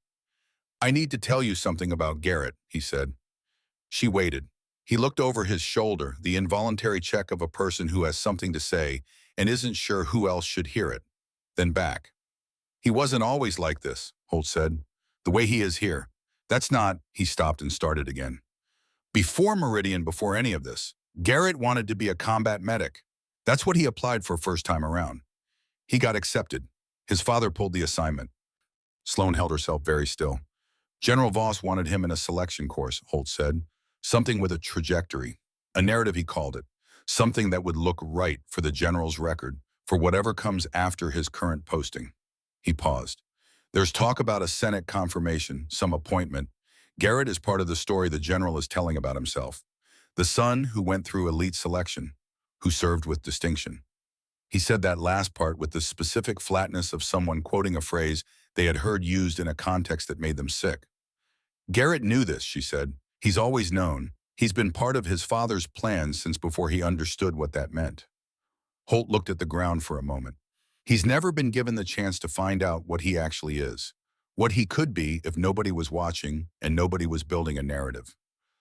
"I need to tell you something about Garrett," he said. She waited. He looked over his shoulder, the involuntary check of a person who has something to say and isn't sure who else should hear it. Then back. "He wasn't always like this," Holt said. "The way he is here. That's not—" He stopped and started again. "Before Meridian, before any of this, Garrett wanted to be a combat medic. That's what he applied for first time around. He got accepted. His father pulled the assignment." Sloane held herself very still. "General Voss wanted him in a selection course," Holt said. "Something with a trajectory. A narrative, he called it. Something that would look right for the general's record, for whatever comes after his current posting." He paused. "There's talk about a Senate confirmation, some appointment. Garrett is part of the story the general is telling about himself. The son who went through elite selection, who served with distinction." He said that last part with the specific flatness of someone quoting a phrase they had heard used in a context that made them sick. "Garrett knew this," she said. "He's always known. He's been part of his father's plans since before he understood what that meant." Holt looked at the ground for a moment. "He's never been given the chance to find out what he actually is, what he could be if nobody was watching and nobody was building a narrative."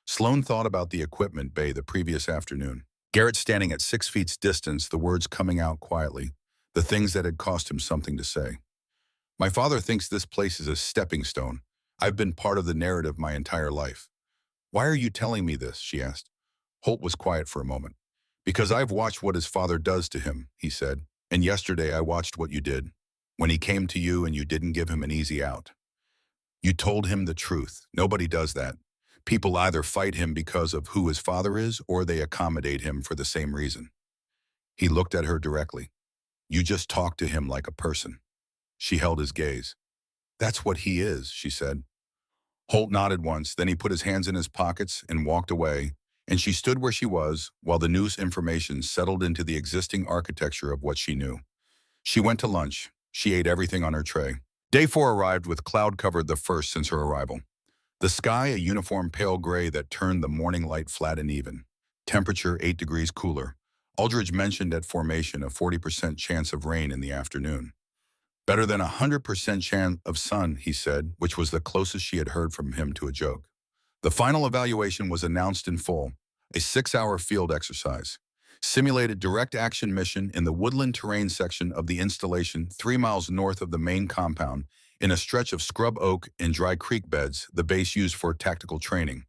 Sloane thought about the equipment bay the previous afternoon. Garrett standing at 6 feet's distance, the words coming out quietly, the things that had cost him something to say. "My father thinks this place is a stepping stone. I've been part of the narrative my entire life. "Why are you telling me this?" she asked. Holt was quiet for a moment. "Because I've watched what his father does to him," he said. "And yesterday I watched what you did. When he came to you and you didn't give him an easy out. You told him the truth. Nobody does that. People either fight him because of who his father is or they accommodate him for the same reason." He looked at her directly. "You just talk to him like a person." She held his gaze. "That's what he is," she said. Holt nodded once, then he put his hands in his pockets and walked away, and she stood where she was while the news information settled into the existing architecture of what she knew. She went to lunch. She ate everything on her tray. Day 4 arrived with cloud covered, the first since her arrival. The sky a uniform pale gray that turned the morning light flat and even. Temperature 8 degrees cooler. Aldridge mentioned at formation a 40% chance of rain in the afternoon. "Better than 100% chance of sun," he said, which was the closest she had heard from him to a joke. The final evaluation was announced in full, a 6-hour field exercise. Simulated direct action mission in the woodland terrain section of the installation 3 miles north of the main compound, in a stretch of scrub oak and dry creek beds, the base used for tactical training.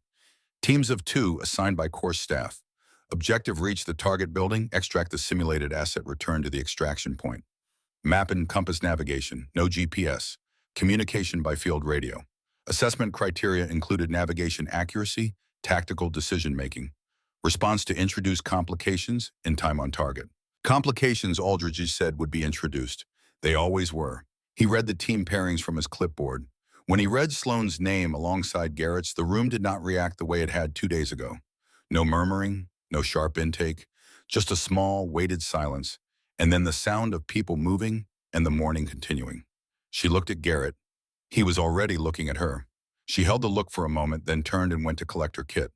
Teams of 2 assigned by course staff. Objective: reach the target building, extract the simulated asset, return to the extraction point. Map and compass navigation, no GPS. Communication by field radio. Assessment criteria included navigation accuracy, tactical decision-making, response to introduced complications, and time on target. Complications, Aldridge said, would be introduced. They always were. He read the team pairings from his clipboard. When he read Sloane's name alongside Garrett's, the room did not react the way it had 2 days ago. No murmuring, no sharp intake, just a small, weighted silence, and then the sound of people moving and the morning continuing. She looked at Garrett. He was already looking at her. She held the look for a moment, then turned and went to collect her kit.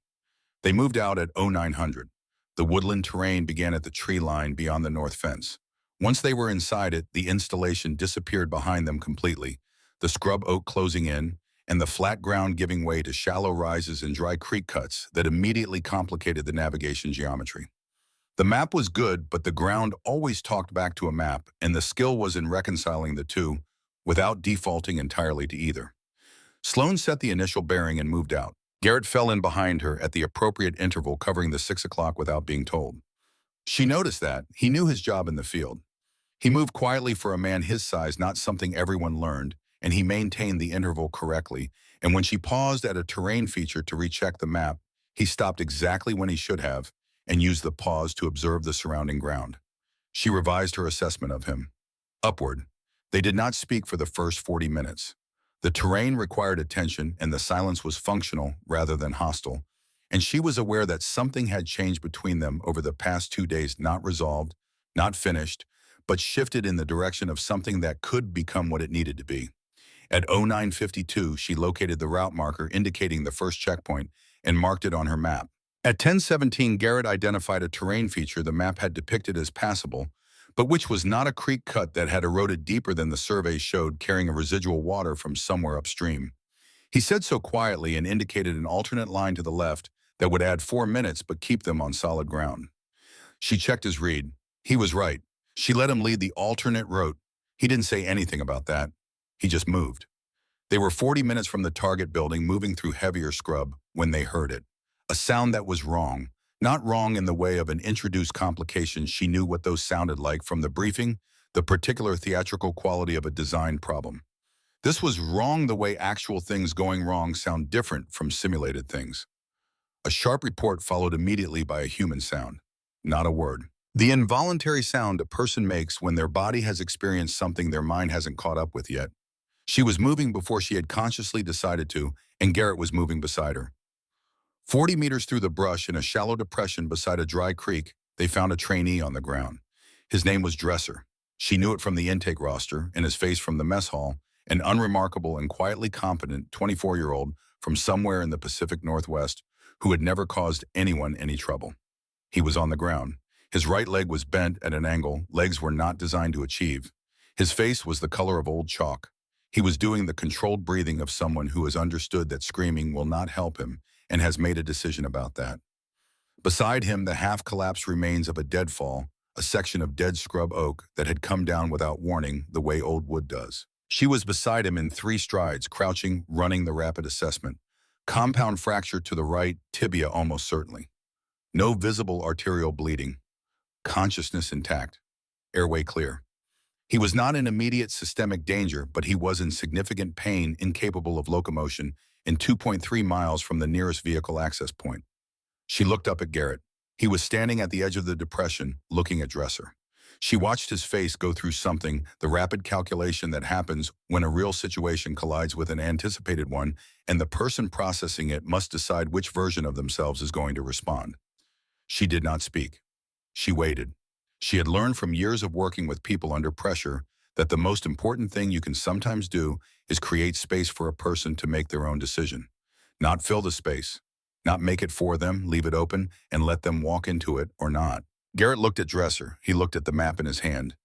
They moved out at 0900. The woodland terrain began at the tree line beyond the north fence. Once they were inside it, the installation disappeared behind them completely, the scrub oak closing in, and the flat ground giving way to shallow rises and dry creek cuts that immediately complicated the navigation geometry. The map was good, but the ground always talked back to a map, and the skill was in reconciling the two without defaulting entirely to either. Sloane set the initial bearing and moved out. Garrett fell in behind her at the appropriate interval, covering the 6 o'clock without being told. She noticed that. He knew his job in the field. He moved quietly for a man his size, not something everyone learned, and he maintained the interval correctly, and when she paused at a terrain feature to recheck the map, he stopped exactly when he should have and used the pause to observe the surrounding ground. She revised her assessment of him. Upward. They did not speak for the first 40 minutes. The terrain required attention, and the silence was functional rather than hostile, and she was aware that something had changed between them over the past 2 days, not resolved, not finished, but shifted in the direction of something that could become what it needed to be. At 0952, she located the route marker indicating the first checkpoint and marked it on her map. At 1017, Garrett identified a terrain feature the map had depicted as passable, but which was not a creek cut that had eroded deeper than the survey showed, carrying a residual water from somewhere upstream. He said so quietly and indicated an alternate line to the left that would add 4 minutes but keep them on solid ground. She checked his read. He was right. She let him lead the alternate route. He didn't say anything about that. He just moved. They were 40 minutes from the target building, moving through heavier scrub, when they heard it. A sound that was wrong. Not wrong in the way of an introduced complication. She knew what those sounded like from the briefing, the particular theatrical quality of a design problem. This was wrong the way actual things going wrong sound different from simulated things. A sharp report followed immediately by a human sound. Not a word. The involuntary sound a person makes when their body has experienced something their mind hasn't caught up with yet. She was moving before she had consciously decided to, and Garrett was moving beside her. 40 meters through the brush in a shallow depression beside a dry creek, they found a trainee on the ground. His name was Dresser. She knew it from the intake roster and his face from the mess hall, an unremarkable and quietly competent 24-year-old from somewhere in the Pacific Northwest who had never caused anyone any trouble. He was on the ground. His right leg was bent at an angle legs were not designed to achieve. His face was the color of old chalk. He was doing the controlled breathing of someone who has understood that screaming will not help him and has made a decision about that. Beside him, the half-collapsed remains of a deadfall, a section of dead scrub oak that had come down without warning the way old wood does. She was beside him in 3 strides, crouching, running the rapid assessment. Compound fracture to the right tibia almost certainly. No visible arterial bleeding. Consciousness intact. Airway clear. He was not in immediate systemic danger, but he was in significant pain, incapable of locomotion, and 2.3 miles from the nearest vehicle access point. She looked up at Garrett. He was standing at the edge of the depression, looking at Dresser. She watched his face go through something, the rapid calculation that happens when a real situation collides with an anticipated one, and the person processing it must decide which version of themselves is going to respond. She did not speak. She waited. She had learned from years of working with people under pressure that the most important thing you can sometimes do is create space for a person to make their own decision. Not fill the space. Not make it for them, leave it open, and let them walk into it or not. Garrett looked at Dresser. He looked at the map in his hand.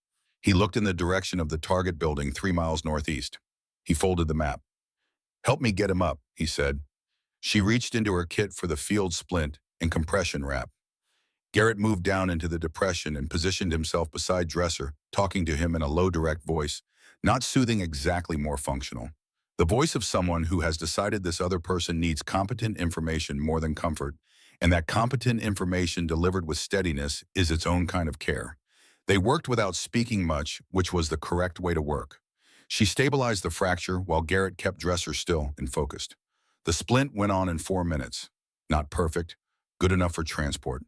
He looked in the direction of the target building 3 miles northeast. He folded the map. "Help me get him up," he said. She reached into her kit for the field splint and compression wrap. Garrett moved down into the depression and positioned himself beside Dresser, talking to him in a low, direct voice, not soothing exactly, more functional. The voice of someone who has decided this other person needs competent information more than comfort, and that competent information delivered with steadiness is its own kind of care. They worked without speaking much, which was the correct way to work. She stabilized the fracture while Garrett kept Dresser still and focused. The splint went on in 4 minutes. Not perfect, good enough for transport.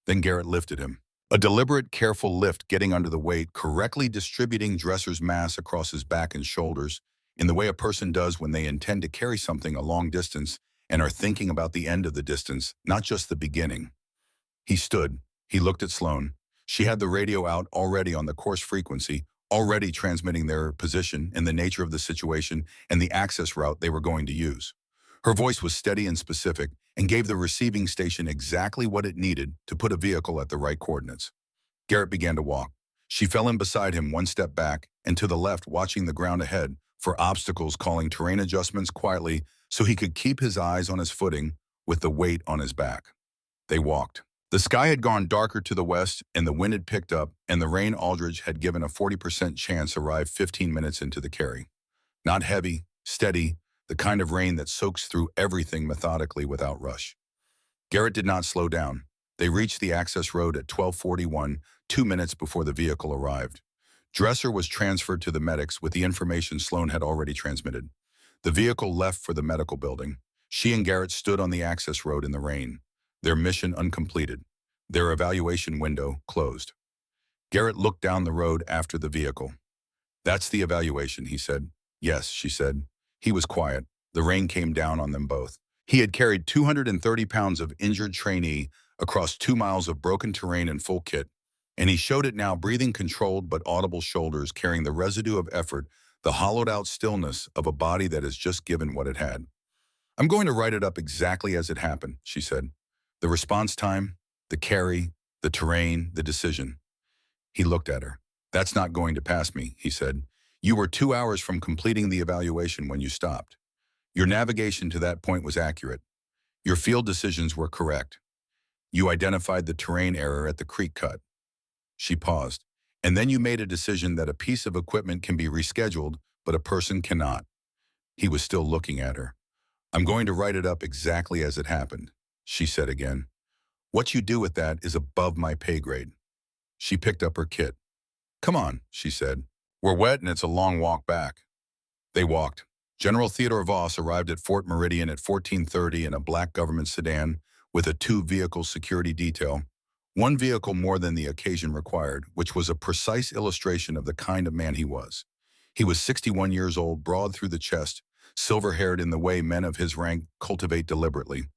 Then Garrett lifted him. A deliberate, careful lift, getting under the weight, correctly distributing Dresser's mass across his back and shoulders, in the way a person does when they intend to carry something a long distance and are thinking about the end of the distance, not just the beginning. He stood. He looked at Sloan. She had the radio out already on the course frequency, already transmitting their position and the nature of the situation and the access route they were going to use. Her voice was steady and specific and gave the receiving station exactly what it needed to put a vehicle at the right coordinates. Garrett began to walk. She fell in beside him, 1 step back and to the left, watching the ground ahead for obstacles, calling terrain adjustments quietly so he could keep his eyes on his footing with the weight on his back. They walked. The sky had gone darker to the west and the wind had picked up, and the rain Aldridge had given a 40% chance arrived 15 minutes into the carry. Not heavy, steady, the kind of rain that soaks through everything methodically without rush. Garrett did not slow down. They reached the access road at 12:41, 2 minutes before the vehicle arrived. Dresser was transferred to the medics with the information Sloan had already transmitted. The vehicle left for the medical building. She and Garrett stood on the access road in the rain, their mission uncompleted, their evaluation window closed. Garrett looked down the road after the vehicle. "That's the evaluation," he said. "Yes," she said. He was quiet. The rain came down on them both. He had carried 230 pounds of injured trainee across 2 miles of broken terrain in full kit, and he showed it now, breathing controlled but audible shoulders, carrying the residue of effort, the hollowed-out stillness of a body that has just given what it had. "I'm going to write it up exactly as it happened," she said. "The response time, the carry, the terrain, the decision." He looked at her. "That's not going to pass me," he said. "You were 2 hours from completing the evaluation when you stopped. Your navigation to that point was accurate. Your field decisions were correct. You identified the terrain error at the creek cut." She paused. "And then you made a decision that a piece of equipment can be rescheduled, but a person cannot." He was still looking at her. "I'm going to write it up exactly as it happened," she said again. "What you do with that is above my pay grade." She picked up her kit. "Come on," she said. "We're wet and it's a long walk back." They walked. General Theodore Voss arrived at Fort Meridian at 14:30 in a black government sedan with a 2-vehicle security detail, 1 vehicle more than the occasion required, which was a precise illustration of the kind of man he was. He was 61 years old, broad through the chest, silver-haired in the way men of his rank cultivate deliberately.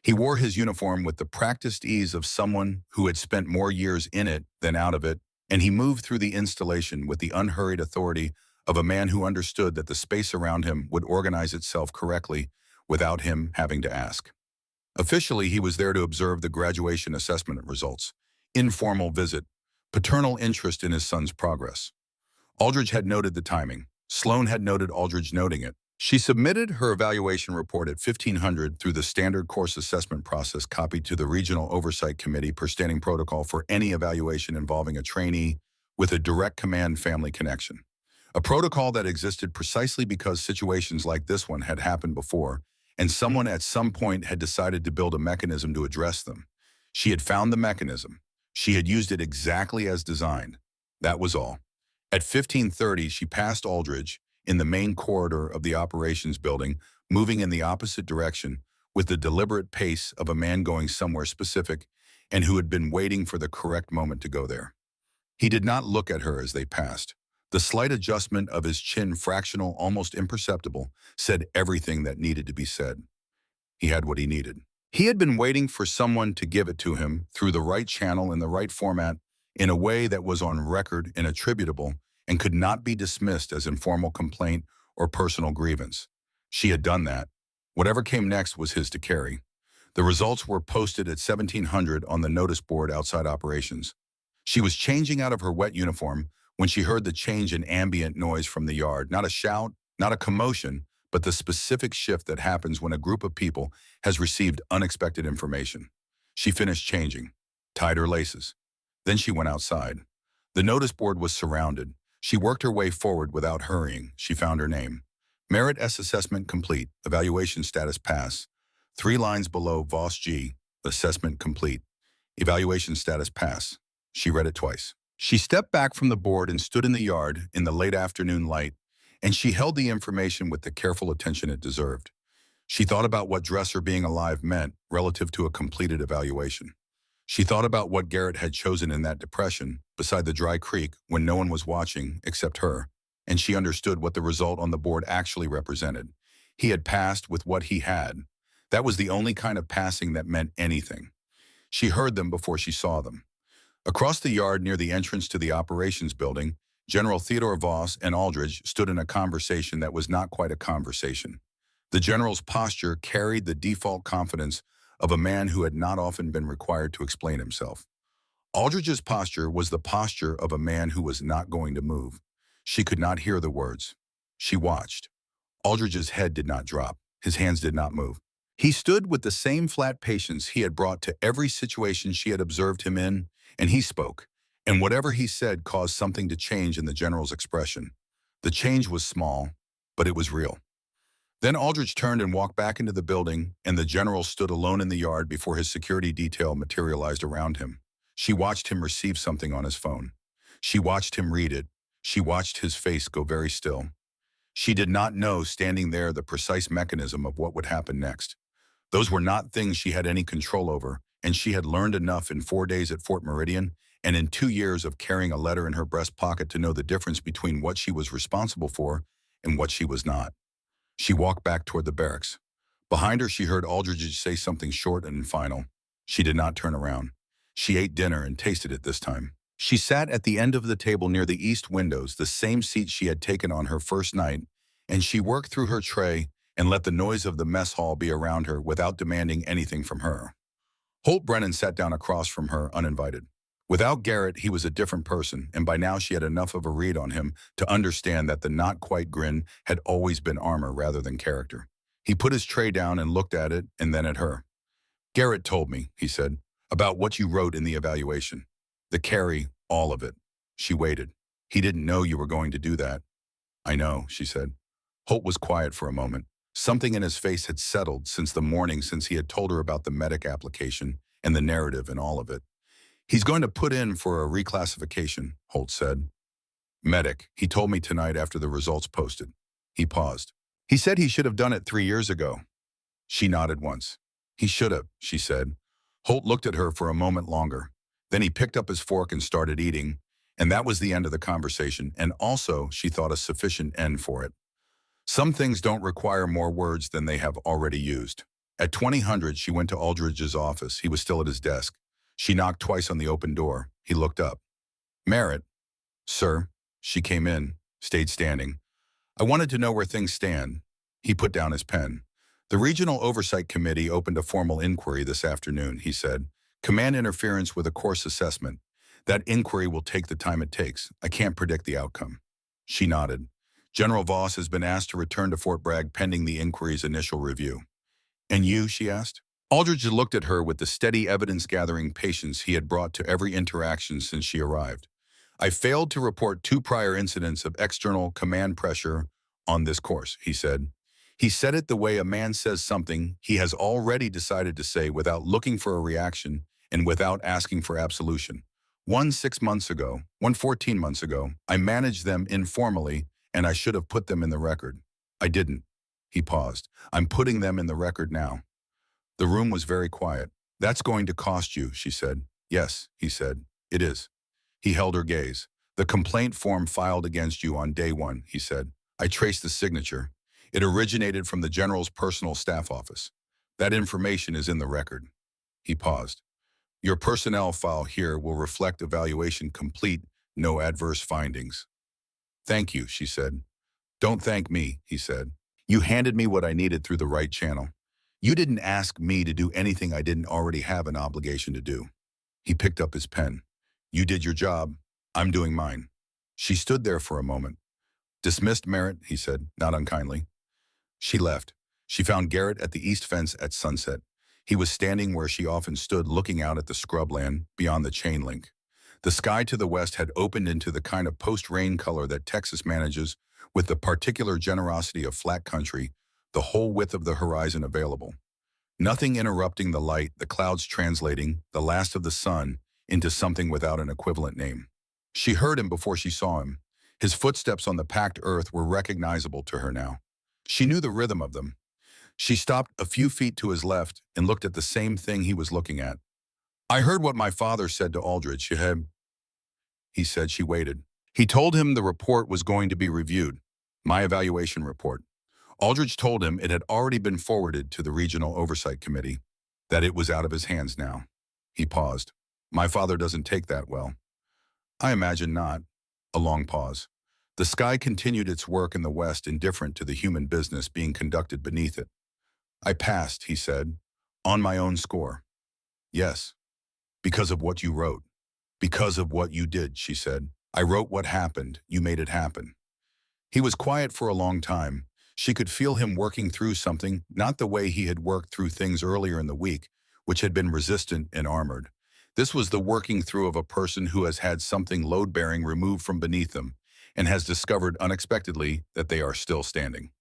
He wore his uniform with the practiced ease of someone who had spent more years in it than out of it, and he moved through the installation with the unhurried authority of a man who understood that the space around him would organize itself correctly without him having to ask. Officially, he was there to observe the graduation assessment results, informal visit, paternal interest in his son's progress. Aldridge had noted the timing. Sloan had noted Aldridge noting it. She submitted her evaluation report at 1500 through the standard course assessment process copied to the Regional Oversight Committee per standing protocol for any evaluation involving a trainee with a direct command family connection. A protocol that existed precisely because situations like this one had happened before, and someone at some point had decided to build a mechanism to address them. She had found the mechanism. She had used it exactly as designed. That was all. At 15:30, she passed Aldridge in the main corridor of the operations building, moving in the opposite direction with the deliberate pace of a man going somewhere specific and who had been waiting for the correct moment to go there. He did not look at her as they passed. The slight adjustment of his chin, fractional, almost imperceptible, said everything that needed to be said. He had what he needed. He had been waiting for someone to give it to him through the right channel in the right format in a way that was on record and attributable and could not be dismissed as informal complaint or personal grievance. She had done that. Whatever came next was his to carry. The results were posted at 1700 on the notice board outside operations. She was changing out of her wet uniform when she heard the change in ambient noise from the yard, not a shout, not a commotion, but the specific shift that happens when a group of people has received unexpected information. She finished changing, tied her laces. Then she went outside. The notice board was surrounded. She worked her way forward without hurrying. She found her name. Merit S assessment complete. Evaluation status pass. 3 lines below Voss G. Assessment complete. Evaluation status pass. She read it twice. She stepped back from the board and stood in the yard in the late afternoon light, and she held the information with the careful attention it deserved. She thought about what Dresser being alive meant relative to a completed evaluation. She thought about what Garrett had chosen in that depression beside the dry creek when no one was watching except her, and she understood what the result on the board actually represented. He had passed with what he had. That was the only kind of passing that meant anything. She heard them before she saw them. Across the yard near the entrance to the operations building, General Theodore Voss and Aldridge stood in a conversation that was not quite a conversation. The general's posture carried the default confidence of a man who had not often been required to explain himself. Aldridge's posture was the posture of a man who was not going to move. She could not hear the words. She watched. Aldridge's head did not drop. His hands did not move. He stood with the same flat patience he had brought to every situation she had observed him in, and he spoke. And whatever he said caused something to change in the general's expression. The change was small, but it was real. Then Aldridge turned and walked back into the building, and the general stood alone in the yard before his security detail materialized around him. She watched him receive something on his phone. She watched him read it. She watched his face go very still. She did not know, standing there, the precise mechanism of what would happen next. Those were not things she had any control over, and she had learned enough in 4 days at Fort Meridian and in 2 years of carrying a letter in her breast pocket to know the difference between what she was responsible for and what she was not. She walked back toward the barracks. Behind her, she heard Aldridge say something short and final. She did not turn around. She ate dinner and tasted it this time. She sat at the end of the table near the east windows, the same seat she had taken on her first night, and she worked through her tray and let the noise of the mess hall be around her without demanding anything from her. Holt Brennan sat down across from her, uninvited. Without Garrett, he was a different person, and by now she had enough of a read on him to understand that the not-quite grin had always been armor rather than character. He put his tray down and looked at it and then at her. "Garrett told me," he said, "about what you wrote in the evaluation. The carry, all of it." She waited. "He didn't know you were going to do that." "I know," she said. Holt was quiet for a moment. Something in his face had settled since the morning since he had told her about the medic application and the narrative and all of it. "He's going to put in for a reclassification," Holt said. "Medic, he told me tonight after the results posted." He paused. "He said he should have done it 3 years ago." She nodded once. "He should have," she said. Holt looked at her for a moment longer. Then he picked up his fork and started eating, and that was the end of the conversation, and also, she thought, a sufficient end for it. Some things don't require more words than they have already used. At 2000, she went to Aldridge's office. He was still at his desk. She knocked twice on the open door. He looked up. "Merritt." "Sir." She came in, stayed standing. "I wanted to know where things stand." He put down his pen. "The Regional Oversight Committee opened a formal inquiry this afternoon," he said. "Command interference with a course assessment. That inquiry will take the time it takes. I can't predict the outcome." She nodded. "General Voss has been asked to return to Fort Bragg pending the inquiry's initial review." "And you?" she asked. Aldridge looked at her with the steady evidence-gathering patience he had brought to every interaction since she arrived. "I failed to report 2 prior incidents of external command pressure on this course," he said. He said it the way a man says something he has already decided to say without looking for a reaction and without asking for absolution. One 6 months ago, one 14 months ago, I managed them informally and I should have put them in the record. I didn't. He paused. I'm putting them in the record now. The room was very quiet. That's going to cost you, she said. Yes, he said. It is. He held her gaze. The complaint form filed against you on day one, he said. I traced the signature. It originated from the general's personal staff office. That information is in the record. He paused. Your personnel file here will reflect evaluation complete, no adverse findings. Thank you, she said. Don't thank me, he said. You handed me what I needed through the right channel. You didn't ask me to do anything I didn't already have an obligation to do. He picked up his pen. You did your job. I'm doing mine. She stood there for a moment. Dismissed Merritt, he said, not unkindly. She left. She found Garrett at the east fence at sunset. He was standing where she often stood, looking out at the scrubland beyond the chain link. The sky to the west had opened into the kind of post-rain color that Texas manages, with the particular generosity of flat country, the whole width of the horizon available. Nothing interrupting the light, the clouds translating the last of the sun into something without an equivalent name. She heard him before she saw him. His footsteps on the packed earth were recognizable to her now. She knew the rhythm of them. She stopped a few feet to his left and looked at the same thing he was looking at. I heard what my father said to Aldrich. He said. She waited. He told him the report was going to be reviewed. My evaluation report. Aldrich told him it had already been forwarded to the Regional Oversight Committee, that it was out of his hands now. He paused. My father doesn't take that well. I imagine not. A long pause. The sky continued its work in the west, indifferent to the human business being conducted beneath it. I passed, he said, on my own score. Yes, because of what you wrote. Because of what you did, she said. I wrote what happened. You made it happen. He was quiet for a long time. She could feel him working through something, not the way he had worked through things earlier in the week, which had been resistant and armored. This was the working through of a person who has had something load-bearing removed from beneath them and has discovered unexpectedly that they are still standing.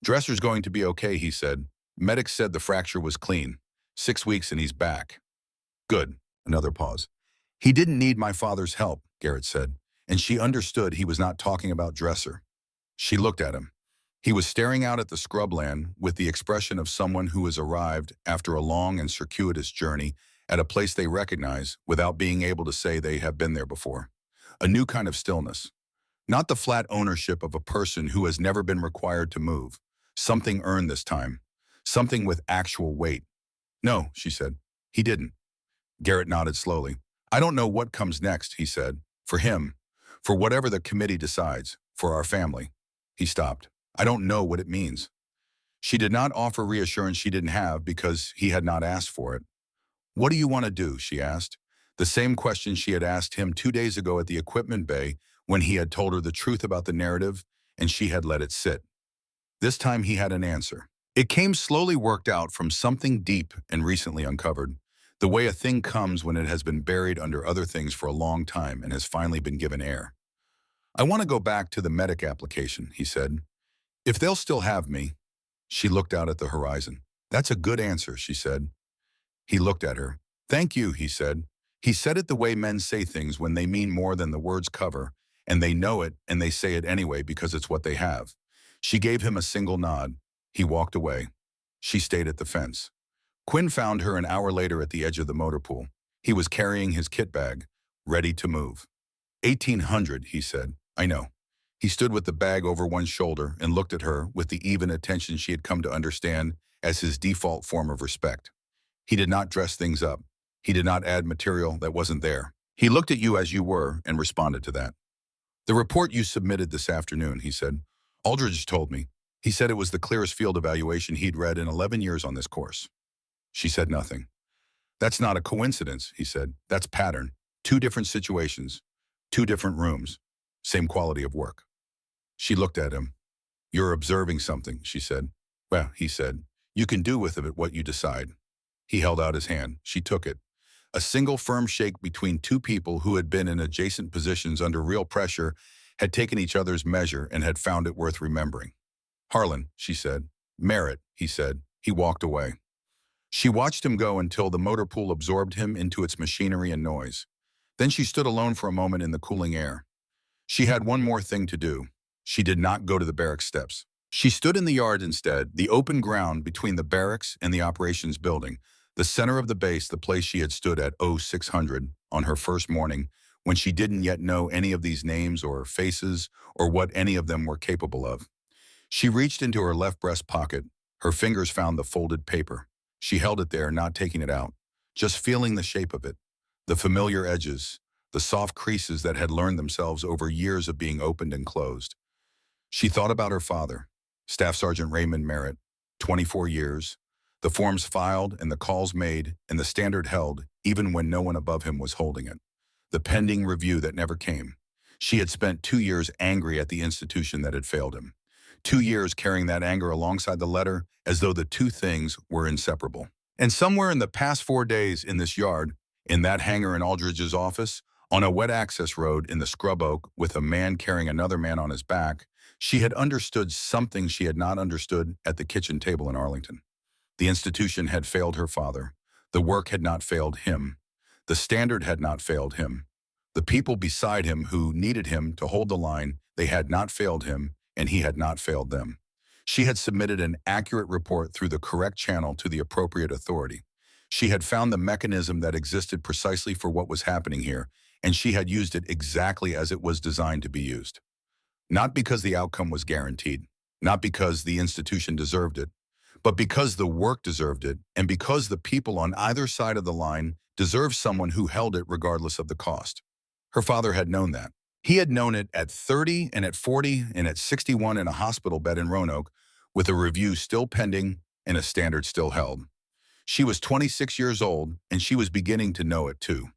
Dresser's going to be okay, he said. Medics said the fracture was clean. 6 weeks and he's back. Good. Another pause. He didn't need my father's help, Garrett said, and she understood he was not talking about Dresser. She looked at him. He was staring out at the scrubland with the expression of someone who has arrived after a long and circuitous journey at a place they recognize without being able to say they have been there before. A new kind of stillness. Not the flat ownership of a person who has never been required to move. Something earned this time. Something with actual weight. No, she said. He didn't. Garrett nodded slowly. I don't know what comes next, he said. For him. For whatever the committee decides. For our family. He stopped. I don't know what it means. She did not offer reassurance she didn't have because he had not asked for it. What do you want to do, she asked. The same question she had asked him 2 days ago at the equipment bay when he had told her the truth about the narrative and she had let it sit. This time he had an answer. It came slowly worked out from something deep and recently uncovered, the way a thing comes when it has been buried under other things for a long time and has finally been given air. I want to go back to the medic application, he said. If they'll still have me. She looked out at the horizon. That's a good answer, she said. He looked at her. Thank you, he said. He said it the way men say things when they mean more than the words cover, and they know it and they say it anyway because it's what they have. She gave him a single nod. He walked away. She stayed at the fence. Quinn found her an hour later at the edge of the motor pool. He was carrying his kit bag, ready to move. 1800, he said. I know. He stood with the bag over one shoulder and looked at her with the even attention she had come to understand as his default form of respect. He did not dress things up. He did not add material that wasn't there. He looked at you as you were and responded to that. The report you submitted this afternoon, he said. Aldridge told me. He said it was the clearest field evaluation he'd read in 11 years on this course. She said nothing. That's not a coincidence, he said. That's pattern. 2 different situations. 2 different rooms. Same quality of work. She looked at him. You're observing something, she said. Well, he said, you can do with it what you decide. He held out his hand. She took it. A single firm shake between 2 people who had been in adjacent positions under real pressure, had taken each other's measure and had found it worth remembering. Harlan, she said. Merritt, he said. He walked away. She watched him go until the motor pool absorbed him into its machinery and noise. Then she stood alone for a moment in the cooling air. She had one more thing to do. She did not go to the barracks steps. She stood in the yard instead, the open ground between the barracks and the operations building, the center of the base, the place she had stood at 0600 on her first morning, when she didn't yet know any of these names or faces or what any of them were capable of. She reached into her left breast pocket. Her fingers found the folded paper. She held it there, not taking it out, just feeling the shape of it, the familiar edges, the soft creases that had learned themselves over years of being opened and closed. She thought about her father, Staff Sergeant Raymond Merritt, 24 years, the forms filed and the calls made and the standard held even when no one above him was holding it. The pending review that never came. She had spent 2 years angry at the institution that had failed him. 2 years carrying that anger alongside the letter as though the two things were inseparable. And somewhere in the past 4 days in this yard, in that hangar in Aldridge's office, on a wet access road in the scrub oak with a man carrying another man on his back, she had understood something she had not understood at the kitchen table in Arlington. The institution had failed her father. The work had not failed him. The standard had not failed him. The people beside him who needed him to hold the line, they had not failed him, and he had not failed them. She had submitted an accurate report through the correct channel to the appropriate authority. She had found the mechanism that existed precisely for what was happening here, and she had used it exactly as it was designed to be used. Not because the outcome was guaranteed, not because the institution deserved it, but because the work deserved it, and because the people on either side of the line deserved someone who held it regardless of the cost. Her father had known that. He had known it at 30 and at 40 and at 61 in a hospital bed in Roanoke, with a review still pending and a standard still held. She was 26 years old, and she was beginning to know it too.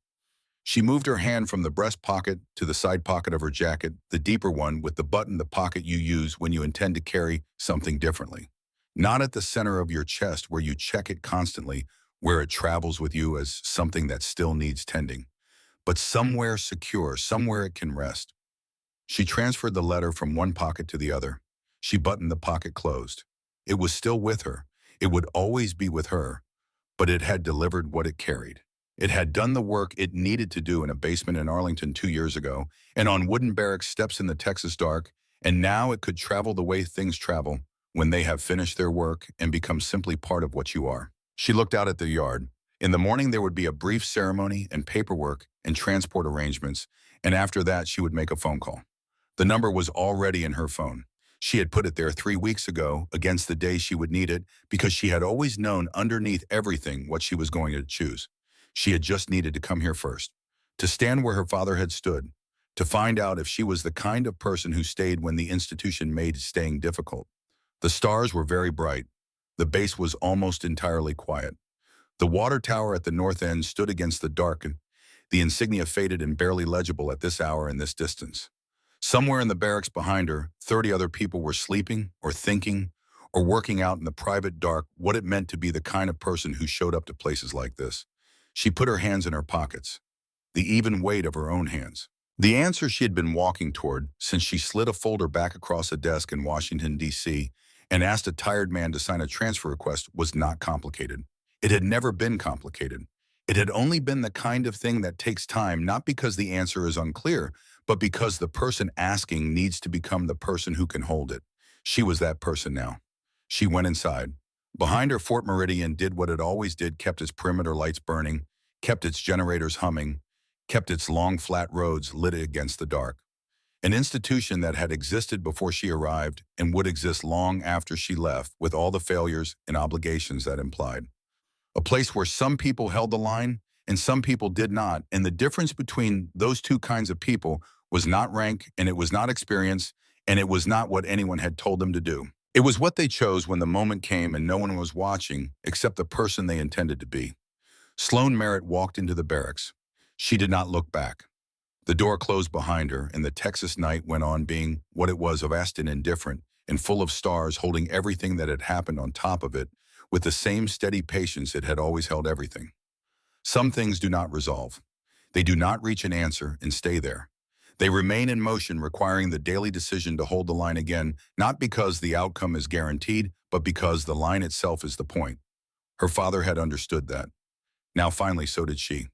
She moved her hand from the breast pocket to the side pocket of her jacket, the deeper one with the button, the pocket you use when you intend to carry something differently. Not at the center of your chest where you check it constantly, where it travels with you as something that still needs tending, but somewhere secure, somewhere it can rest. She transferred the letter from one pocket to the other. She buttoned the pocket closed. It was still with her. It would always be with her, but it had delivered what it carried. It had done the work it needed to do in a basement in Arlington 2 years ago, and on wooden barracks steps in the Texas dark, and now it could travel the way things travel when they have finished their work and become simply part of what you are. She looked out at the yard. In the morning there would be a brief ceremony and paperwork and transport arrangements, and after that she would make a phone call. The number was already in her phone. She had put it there 3 weeks ago against the day she would need it because she had always known underneath everything what she was going to choose. She had just needed to come here first, to stand where her father had stood, to find out if she was the kind of person who stayed when the institution made staying difficult. The stars were very bright. The base was almost entirely quiet. The water tower at the north end stood against the dark, and the insignia faded and barely legible at this hour and this distance. Somewhere in the barracks behind her, 30 other people were sleeping or thinking or working out in the private dark what it meant to be the kind of person who showed up to places like this. She put her hands in her pockets, the even weight of her own hands. The answer she had been walking toward since she slid a folder back across a desk in Washington, D.C., and asked a tired man to sign a transfer request was not complicated. It had never been complicated. It had only been the kind of thing that takes time, not because the answer is unclear, but because the person asking needs to become the person who can hold it. She was that person now. She went inside. Behind her, Fort Meridian did what it always did, kept its perimeter lights burning, kept its generators humming, kept its long flat roads lit against the dark. An institution that had existed before she arrived and would exist long after she left, with all the failures and obligations that implied. A place where some people held the line and some people did not, and the difference between those two kinds of people was not rank, and it was not experience, and it was not what anyone had told them to do. It was what they chose when the moment came and no one was watching except the person they intended to be. Sloan Merritt walked into the barracks. She did not look back. The door closed behind her, and the Texas night went on being what it was, vast and indifferent, and full of stars holding everything that had happened on top of it, with the same steady patience it had always held everything. Some things do not resolve. They do not reach an answer and stay there. They remain in motion, requiring the daily decision to hold the line again, not because the outcome is guaranteed, but because the line itself is the point. Her father had understood that. Now finally, so did she.